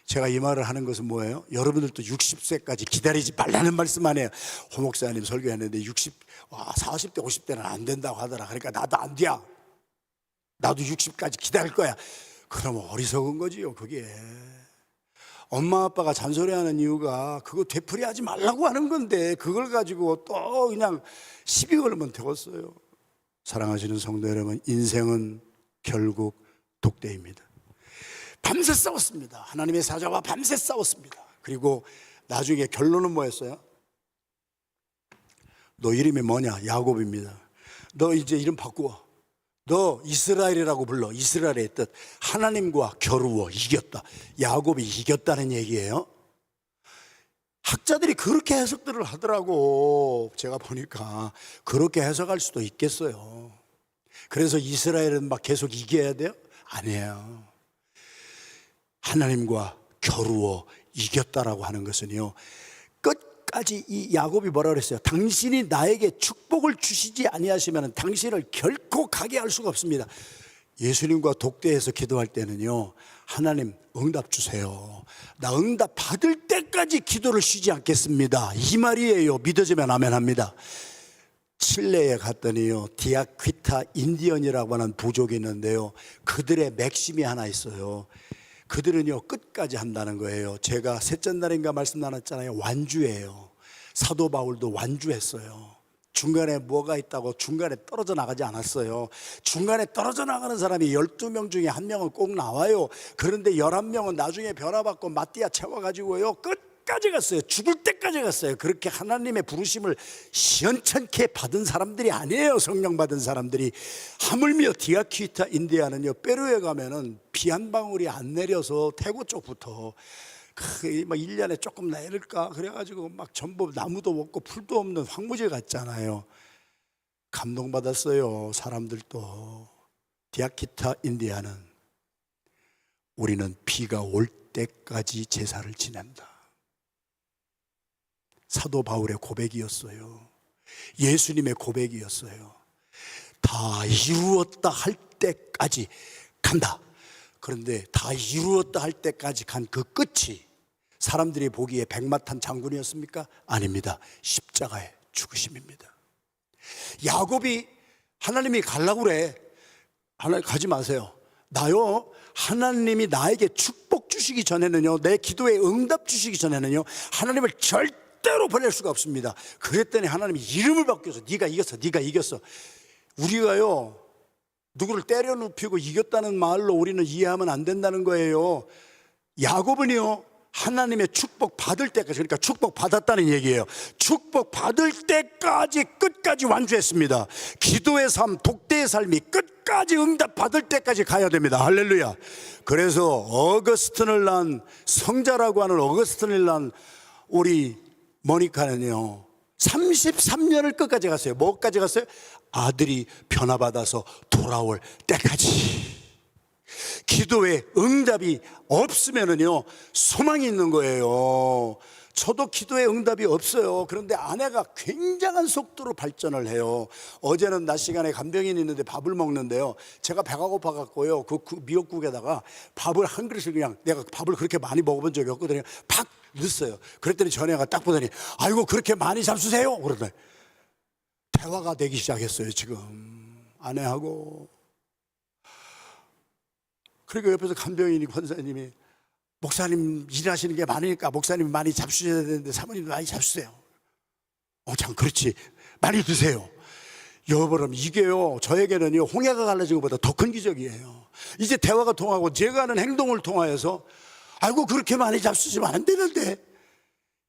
제가 이 말을 하는 것은 뭐예요? 여러분들도 60세까지 기다리지 말라는 말씀 아니에요. 호 목사님 설교했는데 40대 50대는 안 된다고 하더라. 그러니까 나도 안 돼. 나도 60까지 기다릴 거야. 그러면 어리석은 거지요. 그게 엄마 아빠가 잔소리하는 이유가 그거 되풀이하지 말라고 하는 건데, 그걸 가지고 또 그냥 시비 걸면 되겠어요. 사랑하시는 성도 여러분, 인생은 결국 독대입니다. 밤새 싸웠습니다. 하나님의 사자와 밤새 싸웠습니다. 그리고 나중에 결론은 뭐였어요? 너 이름이 뭐냐? 야곱입니다. 너 이제 이름 바꾸어. 너 이스라엘이라고 불러. 이스라엘의 뜻. 하나님과 겨루어 이겼다. 야곱이 이겼다는 얘기예요. 학자들이 그렇게 해석들을 하더라고. 제가 보니까 그렇게 해석할 수도 있겠어요. 그래서 이스라엘은 막 계속 이겨야 돼요? 아니에요. 하나님과 겨루어 이겼다라고 하는 것은요, 끝까지 이 야곱이 뭐라 그랬어요? 당신이 나에게 축복을 주시지 아니하시면 당신을 결코 가게 할 수가 없습니다. 예수님과 독대해서 기도할 때는요, 하나님 응답 주세요. 나 응답 받을 때까지 기도를 쉬지 않겠습니다. 이 말이에요. 믿어지면 아멘 합니다. 칠레에 갔더니요, 디아퀴타 인디언이라고 하는 부족이 있는데요, 그들의 맥심이 하나 있어요. 그들은요, 끝까지 한다는 거예요. 제가 셋째 날인가 말씀 나눴잖아요. 완주예요. 사도 바울도 완주했어요. 중간에 뭐가 있다고 중간에 떨어져 나가지 않았어요. 중간에 떨어져 나가는 사람이 12명 중에 한 명은 꼭 나와요. 그런데 11명은 나중에 변화받고 마띠아 채워가지고요, 끝까지 갔어요. 죽을 때까지 갔어요. 그렇게 하나님의 부르심을 시원찮게 받은 사람들이 아니에요. 성령 받은 사람들이. 하물며 디아퀴타 인디아는요, 페루에 가면은 비 한 방울이 안 내려서 태고 쪽부터 막 1년에 조금 내릴까 그래가지고 막 전부 나무도 없고 풀도 없는 황무지 같잖아요. 감동받았어요. 사람들도. 디아키타 인디아는 우리는 비가 올 때까지 제사를 지낸다. 사도 바울의 고백이었어요. 예수님의 고백이었어요. 다 이루었다 할 때까지 간다. 그런데 다 이루었다 할 때까지 간 그 끝이 사람들이 보기에 백마탄 장군이었습니까? 아닙니다. 십자가의 죽으심입니다. 야곱이 하나님이 가려고 그래. 하나님 가지 마세요. 나요, 하나님이 나에게 축복 주시기 전에는요, 내 기도에 응답 주시기 전에는요, 하나님을 절대로 보낼 수가 없습니다. 그랬더니 하나님이 이름을 바뀌어서 네가 이겼어, 네가 이겼어. 우리가요, 누구를 때려 눕히고 이겼다는 말로 우리는 이해하면 안 된다는 거예요. 야곱은요, 하나님의 축복 받을 때까지, 그러니까 축복 받았다는 얘기예요. 축복 받을 때까지 끝까지 완주했습니다. 기도의 삶, 독대의 삶이 끝까지 응답 받을 때까지 가야 됩니다. 할렐루야. 그래서 어거스틴을 낳은, 성자라고 하는 어거스틴을 낳은 우리 모니카는요, 33년을 끝까지 갔어요. 뭐까지 갔어요? 아들이 변화받아서 돌아올 때까지. 기도에 응답이 없으면은요, 소망이 있는 거예요. 저도 기도에 응답이 없어요. 그런데 아내가 굉장한 속도로 발전을 해요. 어제는 낮 시간에 간병인이 있는데 밥을 먹는데요, 제가 배가 고파갖고요, 그 미역국에다가 밥을 한 그릇을, 그냥 내가 밥을 그렇게 많이 먹어본 적이 없거든요, 팍 넣었어요. 그랬더니 전애가 딱 보더니 아이고 그렇게 많이 잡수세요 그러더니 대화가 되기 시작했어요. 지금 아내하고. 그러니까 옆에서 간병인이, 권사님이, 목사님 일하시는 게 많으니까 목사님 많이 잡수셔야 되는데 사모님도 많이 잡수세요. 참 그렇지, 많이 드세요. 여러분, 이게요, 저에게는요, 홍해가 갈라진 것보다 더 큰 기적이에요. 이제 대화가 통하고 제가 하는 행동을 통하여서 아이고 그렇게 많이 잡수시면 안 되는데,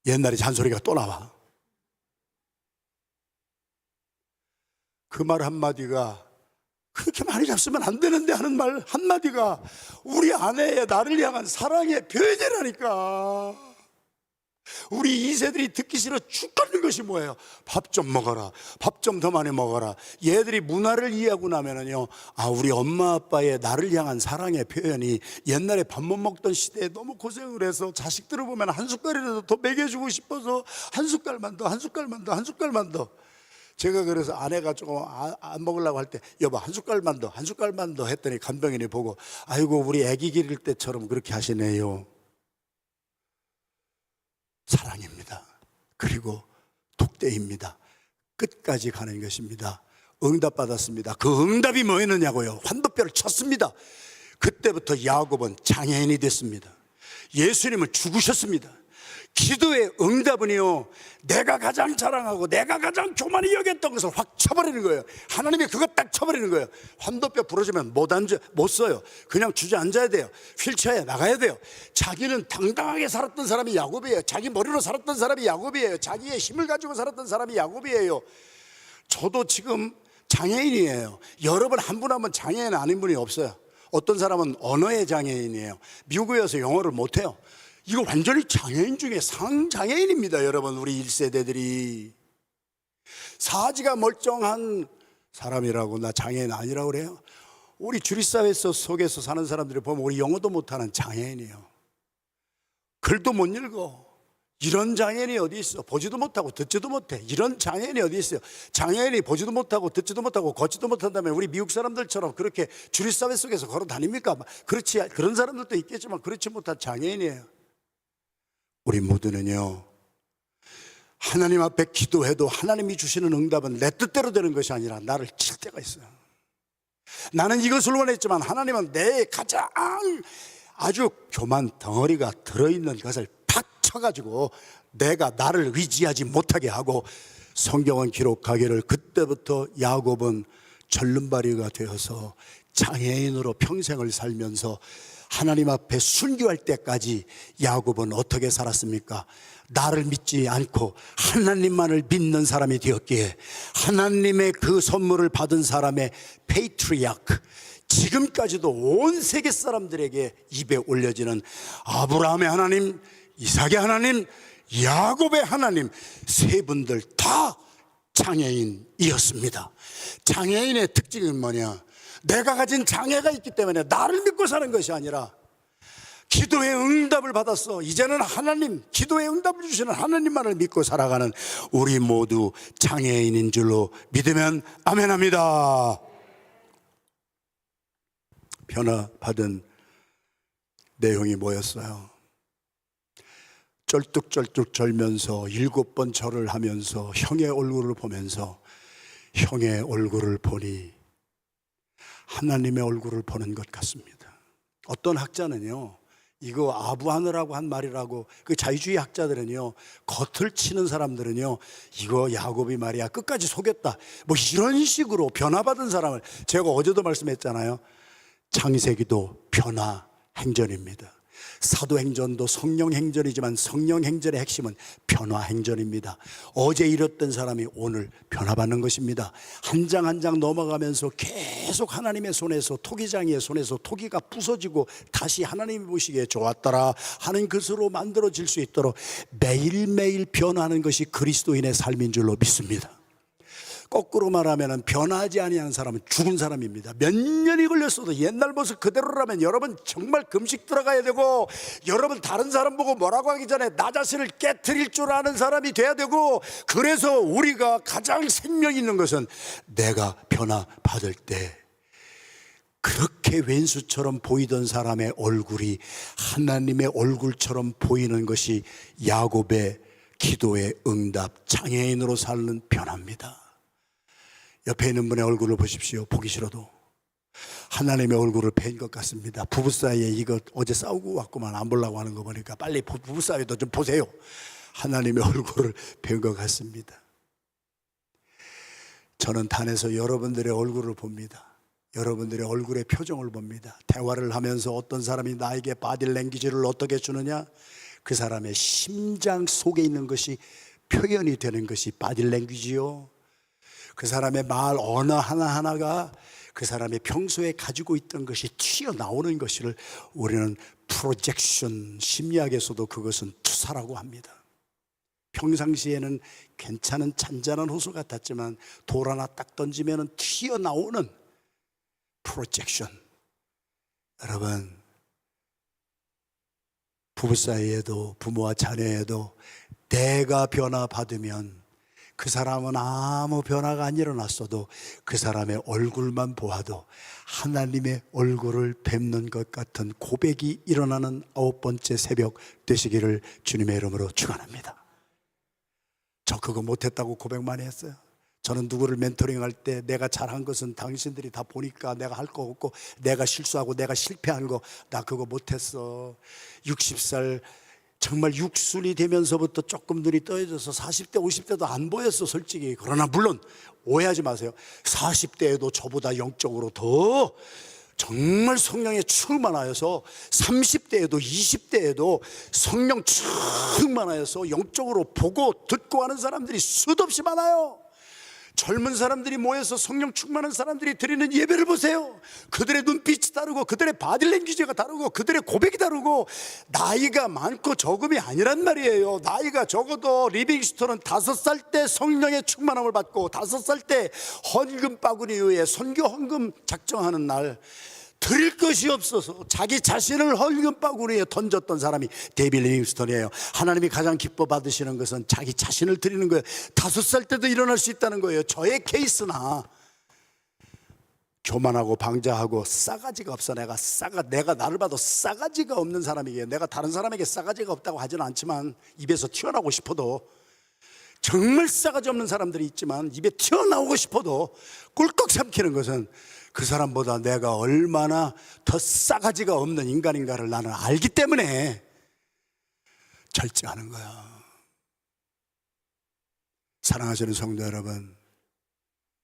옛날에 잔소리가 또 나와. 그 말 한마디가, 그렇게 많이 잡수면 안 되는데 하는 말 한마디가 우리 아내의 나를 향한 사랑의 표현이라니까. 우리 2세들이 듣기 싫어 죽겠는 것이 뭐예요? 밥 좀 먹어라, 밥 좀 더 많이 먹어라. 얘들이 문화를 이해하고 나면은요, 아, 우리 엄마 아빠의 나를 향한 사랑의 표현이 옛날에 밥 못 먹던 시대에 너무 고생을 해서 자식들을 보면 한 숟갈이라도 더 먹여주고 싶어서 한 숟갈만 더, 한 숟갈만 더, 한 숟갈만 더. 제가 그래서 아내가 조금 안 먹으려고 할 때 여보 한 숟갈만 더, 한 숟갈만 더 했더니 간병인이 보고 아이고 우리 애기 기를 때처럼 그렇게 하시네요. 사랑입니다. 그리고 독대입니다. 끝까지 가는 것입니다. 응답 받았습니다. 그 응답이 뭐였느냐고요? 환도뼈를 쳤습니다. 그때부터 야곱은 장애인이 됐습니다. 예수님은 죽으셨습니다. 기도의 응답은요, 내가 가장 자랑하고 내가 가장 교만히 여겼던 것을 확 쳐버리는 거예요. 하나님이 그거 딱 쳐버리는 거예요. 환도뼈 부러지면 못 써요. 그냥 주저앉아야 돼요. 휠체어에 나가야 돼요. 자기는 당당하게 살았던 사람이 야곱이에요. 자기 머리로 살았던 사람이 야곱이에요. 자기의 힘을 가지고 살았던 사람이 야곱이에요. 저도 지금 장애인이에요. 여러분 한 분 한 분 장애인 아닌 분이 없어요. 어떤 사람은 언어의 장애인이에요. 미국에 와서 영어를 못해요. 이거 완전히 장애인 중에 상장애인입니다. 여러분, 우리 1세대들이 사지가 멀쩡한 사람이라고 나 장애인 아니라고 그래요. 우리 주립사회 속에서 사는 사람들이 보면 우리 영어도 못하는 장애인이에요. 글도 못 읽어. 이런 장애인이 어디 있어? 보지도 못하고 듣지도 못해. 이런 장애인이 어디 있어요? 장애인이 보지도 못하고 듣지도 못하고 걷지도 못한다면 우리 미국 사람들처럼 그렇게 주립사회 속에서 걸어 다닙니까? 그렇지, 그런 사람들도 있겠지만 그렇지 못한 장애인이에요. 우리 모두는요, 하나님 앞에 기도해도 하나님이 주시는 응답은 내 뜻대로 되는 것이 아니라 나를 칠 때가 있어요. 나는 이것을 원했지만 하나님은 내 가장 아주 교만 덩어리가 들어있는 것을 팍 쳐가지고 내가 나를 의지하지 못하게 하고, 성경은 기록하기를 그때부터 야곱은 절름발이가 되어서 장애인으로 평생을 살면서 하나님 앞에 순교할 때까지 야곱은 어떻게 살았습니까? 나를 믿지 않고 하나님만을 믿는 사람이 되었기에 하나님의 그 선물을 받은 사람의 페이트리아크, 지금까지도 온 세계 사람들에게 입에 올려지는 아브라함의 하나님, 이삭의 하나님, 야곱의 하나님, 세 분들 다 장애인이었습니다. 장애인의 특징은 뭐냐? 내가 가진 장애가 있기 때문에 나를 믿고 사는 것이 아니라 기도의 응답을 받았어. 이제는 하나님, 기도의 응답을 주시는 하나님만을 믿고 살아가는 우리 모두 장애인인 줄로 믿으면 아멘합니다. 변화받은 내용이 뭐였어요? 쩔뚝쩔뚝 절면서 7번 절을 하면서 형의 얼굴을 보면서 형의 얼굴을 보니 하나님의 얼굴을 보는 것 같습니다. 어떤 학자는요, 이거 아부하느라고 한 말이라고, 그 자유주의 학자들은요, 겉을 치는 사람들은요, 이거 야곱이 말이야 끝까지 속였다, 뭐 이런 식으로 변화받은 사람을, 제가 어제도 말씀했잖아요. 창세기도 변화 행전입니다. 사도행전도 성령행전이지만 성령행전의 핵심은 변화행전입니다. 어제 잃었던 사람이 오늘 변화받는 것입니다. 한 장 한 장 넘어가면서 계속 하나님의 손에서, 토기장이의 손에서 토기가 부서지고 다시 하나님이 보시기에 좋았더라 하는 것으로 만들어질 수 있도록 매일매일 변화하는 것이 그리스도인의 삶인 줄로 믿습니다. 거꾸로 말하면 변하지 아니하는 사람은 죽은 사람입니다. 몇 년이 걸렸어도 옛날 모습 그대로라면 여러분 정말 금식 들어가야 되고, 여러분 다른 사람 보고 뭐라고 하기 전에 나 자신을 깨트릴 줄 아는 사람이 돼야 되고, 그래서 우리가 가장 생명 있는 것은 내가 변화받을 때 그렇게 왼수처럼 보이던 사람의 얼굴이 하나님의 얼굴처럼 보이는 것이 야곱의 기도의 응답, 장애인으로 사는 변화입니다. 옆에 있는 분의 얼굴을 보십시오. 보기 싫어도 하나님의 얼굴을 뵌 것 같습니다. 부부 사이에 이거 어제 싸우고 왔구만, 안 보려고 하는 거 보니까 빨리 부부 사이도 좀 보세요. 하나님의 얼굴을 뵌 것 같습니다. 저는 단에서 여러분들의 얼굴을 봅니다. 여러분들의 얼굴의 표정을 봅니다. 대화를 하면서 어떤 사람이 나에게 바디랭귀지를 어떻게 주느냐, 그 사람의 심장 속에 있는 것이 표현이 되는 것이 바디랭귀지요. 그 사람의 말 언어 하나하나가 그 사람의 평소에 가지고 있던 것이 튀어나오는 것을 우리는 프로젝션, 심리학에서도 그것은 투사라고 합니다. 평상시에는 괜찮은 잔잔한 호수 같았지만 돌 하나 딱 던지면 튀어나오는 프로젝션. 여러분, 부부 사이에도 부모와 자녀에도 내가 변화받으면 그 사람은 아무 변화가 안 일어났어도 그 사람의 얼굴만 보아도 하나님의 얼굴을 뵙는 것 같은 고백이 일어나는 9번째 새벽 되시기를 주님의 이름으로 축원합니다. 저 그거 못했다고 고백 많이 했어요. 저는 누구를 멘토링할 때 내가 잘한 것은 당신들이 다 보니까 내가 할 거 없고, 내가 실수하고 내가 실패한 거 나 그거 못했어. 60살 정말 육순이 되면서부터 조금 눈이 떠져서 40대 50대도 안 보였어 솔직히. 그러나 물론 오해하지 마세요. 40대에도 저보다 영적으로 더 정말 성령에 충만하여서 30대에도 20대에도 성령 충만하여서 영적으로 보고 듣고 하는 사람들이 수도 없이 많아요. 젊은 사람들이 모여서 성령 충만한 사람들이 드리는 예배를 보세요. 그들의 눈빛이 다르고 그들의 바디랭귀지가 다르고 그들의 고백이 다르고 나이가 많고 적음이 아니란 말이에요. 나이가 적어도 리빙스톤은 5살 때 성령의 충만함을 받고 5살 때 헌금 바구니 위에 선교 헌금 작정하는 날 드릴 것이 없어서 자기 자신을 헌금 바구니에 던졌던 사람이 데이빗 리빙스톤이에요. 하나님이 가장 기뻐 받으시는 것은 자기 자신을 드리는 거예요. 5살 때도 일어날 수 있다는 거예요. 저의 케이스나 교만하고 방자하고 싸가지가 없어. 내가 나를 봐도 싸가지가 없는 사람이에요. 내가 다른 사람에게 싸가지가 없다고 하지는 않지만 입에서 튀어나오고 싶어도, 정말 싸가지 없는 사람들이 있지만 입에 튀어나오고 싶어도 꿀꺽 삼키는 것은 그 사람보다 내가 얼마나 더 싸가지가 없는 인간인가를 나는 알기 때문에 절제하는 거야. 사랑하시는 성도 여러분,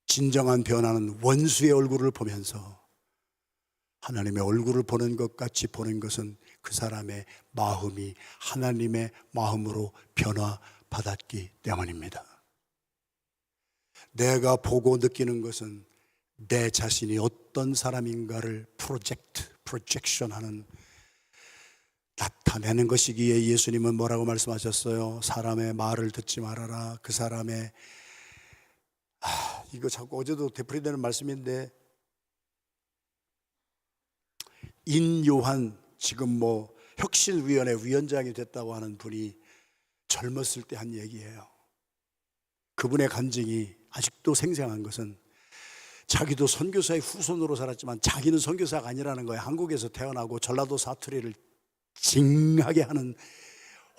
진정한 변화는 원수의 얼굴을 보면서 하나님의 얼굴을 보는 것 같이 보는 것은 그 사람의 마음이 하나님의 마음으로 변화받았기 때문입니다. 내가 보고 느끼는 것은 내 자신이 어떤 사람인가를 프로젝션하는, 나타내는 것이기에 예수님은 뭐라고 말씀하셨어요? 사람의 말을 듣지 말아라. 그 사람의 이거 자꾸 어제도 되풀이되는 말씀인데, 인요한 지금 혁신위원회 위원장이 됐다고 하는 분이 젊었을 때 한 얘기예요. 그분의 간증이 아직도 생생한 것은 자기도 선교사의 후손으로 살았지만 자기는 선교사가 아니라는 거예요. 한국에서 태어나고 전라도 사투리를 징하게 하는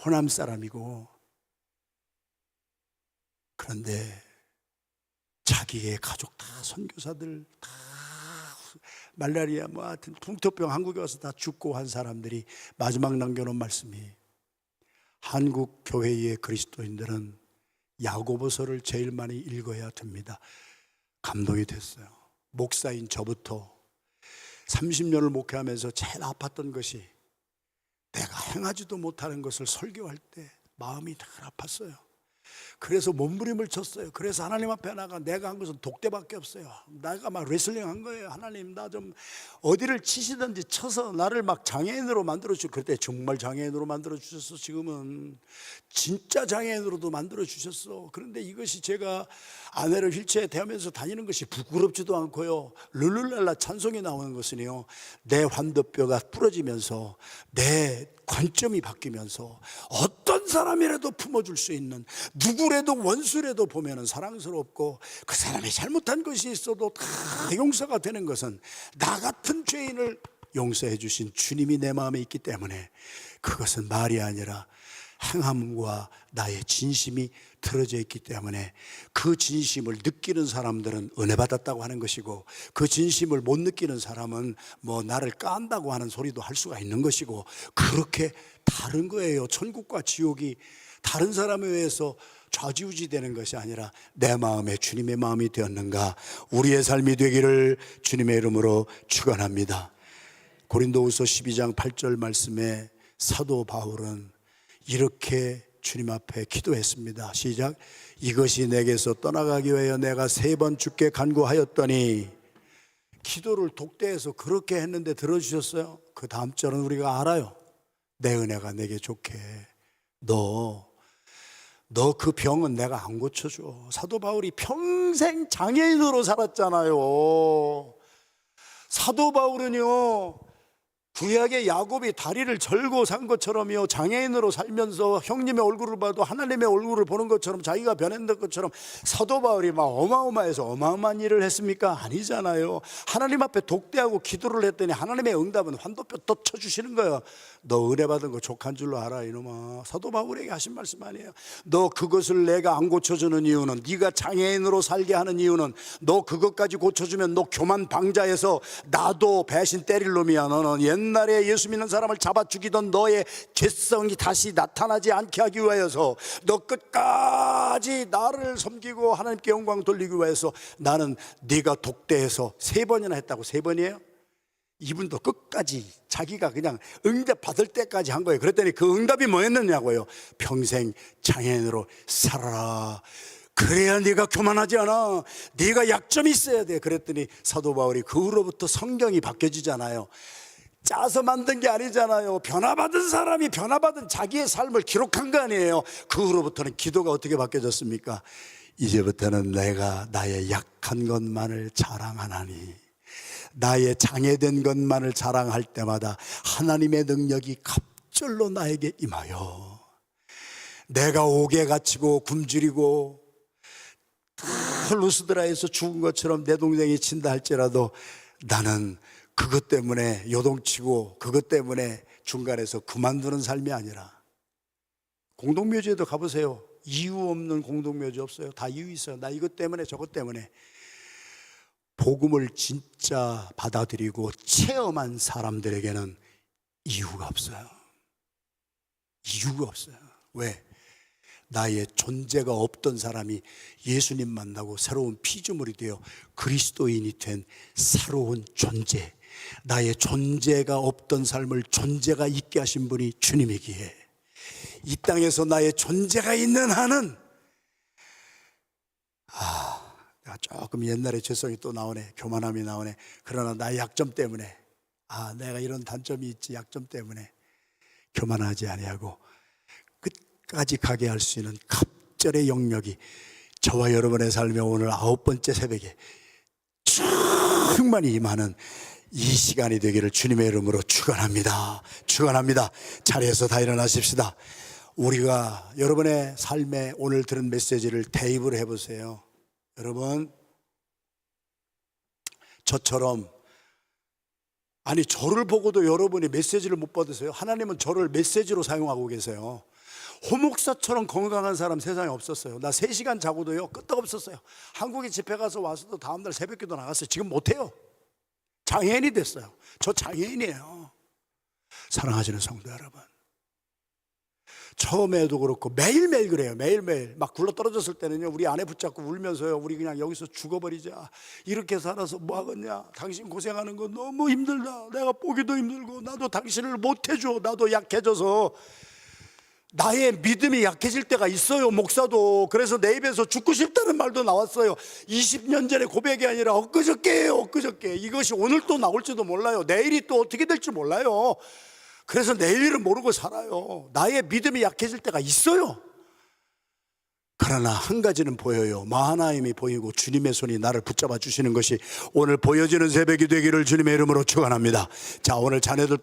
호남 사람이고, 그런데 자기의 가족 다 선교사들, 다 말라리아 하여튼 풍토병 한국에 와서 다 죽고 한 사람들이 마지막 남겨놓은 말씀이, 한국 교회의 그리스도인들은 야고보서를 제일 많이 읽어야 됩니다. 감동이 됐어요. 목사인 저부터 30년을 목회하면서 제일 아팠던 것이 내가 행하지도 못하는 것을 설교할 때 마음이 늘 아팠어요. 그래서 몸부림을 쳤어요. 그래서 하나님 앞에 나가 내가 한 것은 독대밖에 없어요. 내가 막 레슬링 한 거예요. 하나님, 나 좀 어디를 치시든지 쳐서 나를 막 장애인으로 만들어 주시고, 그때 정말 장애인으로 만들어 주셨어. 지금은 진짜 장애인으로도 만들어 주셨어. 그런데 이것이 제가 아내를 휠체어에 대하면서 다니는 것이 부끄럽지도 않고요, 룰루랄라 찬송이 나오는 것은요, 내 환도뼈가 부러지면서 내 관점이 바뀌면서 어떤 사람이라도 품어줄 수 있는, 누구라도 원수라도 보면은 사랑스럽고, 그 사람이 잘못한 것이 있어도 다 용서가 되는 것은 나 같은 죄인을 용서해 주신 주님이 내 마음에 있기 때문에, 그것은 말이 아니라 행함과 나의 진심이 틀어져 있기 때문에, 그 진심을 느끼는 사람들은 은혜 받았다고 하는 것이고, 그 진심을 못 느끼는 사람은 나를 깐다고 하는 소리도 할 수가 있는 것이고, 그렇게 다른 거예요. 천국과 지옥이 다른 사람에 의해서 좌지우지 되는 것이 아니라 내 마음에 주님의 마음이 되었는가, 우리의 삶이 되기를 주님의 이름으로 축원합니다. 고린도후서 12장 8절 말씀에 사도 바울은 이렇게 주님 앞에 기도했습니다. 시작. 이것이 내게서 떠나가기 위하여 내가 3번 주께 간구하였더니. 기도를 독대해서 그렇게 했는데 들어주셨어요? 그 다음 절은 우리가 알아요. 내 은혜가 내게 좋게. 너 그 병은 내가 안 고쳐줘. 사도 바울이 평생 장애인으로 살았잖아요. 사도 바울은요, 구약의 야곱이 다리를 절고 산 것처럼요, 장애인으로 살면서 형님의 얼굴을 봐도 하나님의 얼굴을 보는 것처럼 자기가 변했던 것처럼 사도 바울이 막 어마어마해서 어마어마한 일을 했습니까? 아니잖아요. 하나님 앞에 독대하고 기도를 했더니 하나님의 응답은 환도뼈 또 쳐주시는 거예요. 너 은혜 받은 거 족한 줄로 알아 이놈아. 사도 바울에게 하신 말씀 아니에요. 너 그것을 내가 안 고쳐주는 이유는, 네가 장애인으로 살게 하는 이유는, 너 그것까지 고쳐주면 너 교만 방자에서 나도 배신 때릴 놈이야. 너는 옛날에 예수 믿는 사람을 잡아 죽이던 너의 죄성이 다시 나타나지 않게 하기 위하여서, 너 끝까지 나를 섬기고 하나님께 영광 돌리기 위해서 나는 네가 독대해서 3번이나 했다고. 3번이에요? 이분도 끝까지 자기가 그냥 응답 받을 때까지 한 거예요. 그랬더니 그 응답이 뭐였느냐고요. 평생 장애인으로 살아라. 그래야 네가 교만하지 않아. 네가 약점이 있어야 돼. 그랬더니 사도 바울이 그 후로부터 성경이 바뀌어지잖아요. 짜서 만든 게 아니잖아요. 변화받은 사람이 변화받은 자기의 삶을 기록한 거 아니에요. 그 후로부터는 기도가 어떻게 바뀌어졌습니까? 이제부터는 내가 나의 약한 것만을 자랑하나니, 나의 장애된 것만을 자랑할 때마다 하나님의 능력이 갑절로 나에게 임하여, 내가 옥에 갇히고 굶주리고 루스드라에서 죽은 것처럼 내 동생이 친다 할지라도 나는 그것 때문에 요동치고 그것 때문에 중간에서 그만두는 삶이 아니라, 공동묘지에도 가보세요. 이유 없는 공동묘지 없어요. 다 이유 있어요. 나 이것 때문에 저것 때문에. 복음을 진짜 받아들이고 체험한 사람들에게는 이유가 없어요. 이유가 없어요. 왜? 나의 존재가 없던 사람이 예수님 만나고 새로운 피조물이 되어 그리스도인이 된 새로운 존재, 나의 존재가 없던 삶을 존재가 있게 하신 분이 주님이기에, 이 땅에서 나의 존재가 있는 한은, 내가 조금 옛날에 죄성이 또 나오네. 교만함이 나오네. 그러나 나의 약점 때문에, 내가 이런 단점이 있지. 약점 때문에 교만하지 아니하고 끝까지 가게 할 수 있는 갑절의 영역이 저와 여러분의 삶에 오늘 9번째 새벽에 충만히 임하는 이 시간이 되기를 주님의 이름으로 축원합니다. 축원합니다. 자리에서 다 일어나십시다. 우리가 여러분의 삶에 오늘 들은 메시지를 대입을 해보세요. 여러분, 저처럼, 아니 저를 보고도 여러분이 메시지를 못 받으세요? 하나님은 저를 메시지로 사용하고 계세요. 호목사처럼 건강한 사람 세상에 없었어요. 나 3시간 자고도요 끄떡없었어요. 한국에 집회 가서 와서도 다음날 새벽기도 나갔어요. 지금 못해요. 장애인이 됐어요. 저 장애인이에요. 사랑하시는 성도 여러분, 처음에도 그렇고 매일매일 그래요. 매일매일 막 굴러떨어졌을 때는요, 우리 아내 붙잡고 울면서요, 우리 그냥 여기서 죽어버리자, 이렇게 살아서 뭐 하겠냐, 당신 고생하는 거 너무 힘들다, 내가 보기도 힘들고 나도 당신을 못해줘, 나도 약해져서. 나의 믿음이 약해질 때가 있어요. 목사도. 그래서 내 입에서 죽고 싶다는 말도 나왔어요. 20년 전에 고백이 아니라 엊그저께예요. 엊그저께. 이것이 오늘 또 나올지도 몰라요. 내일이 또 어떻게 될지 몰라요. 그래서 내일을 모르고 살아요. 나의 믿음이 약해질 때가 있어요. 그러나 한 가지는 보여요. 마하나임이 보이고 주님의 손이 나를 붙잡아 주시는 것이 오늘 보여지는 새벽이 되기를 주님의 이름으로 축원합니다. 자, 오늘 자녀들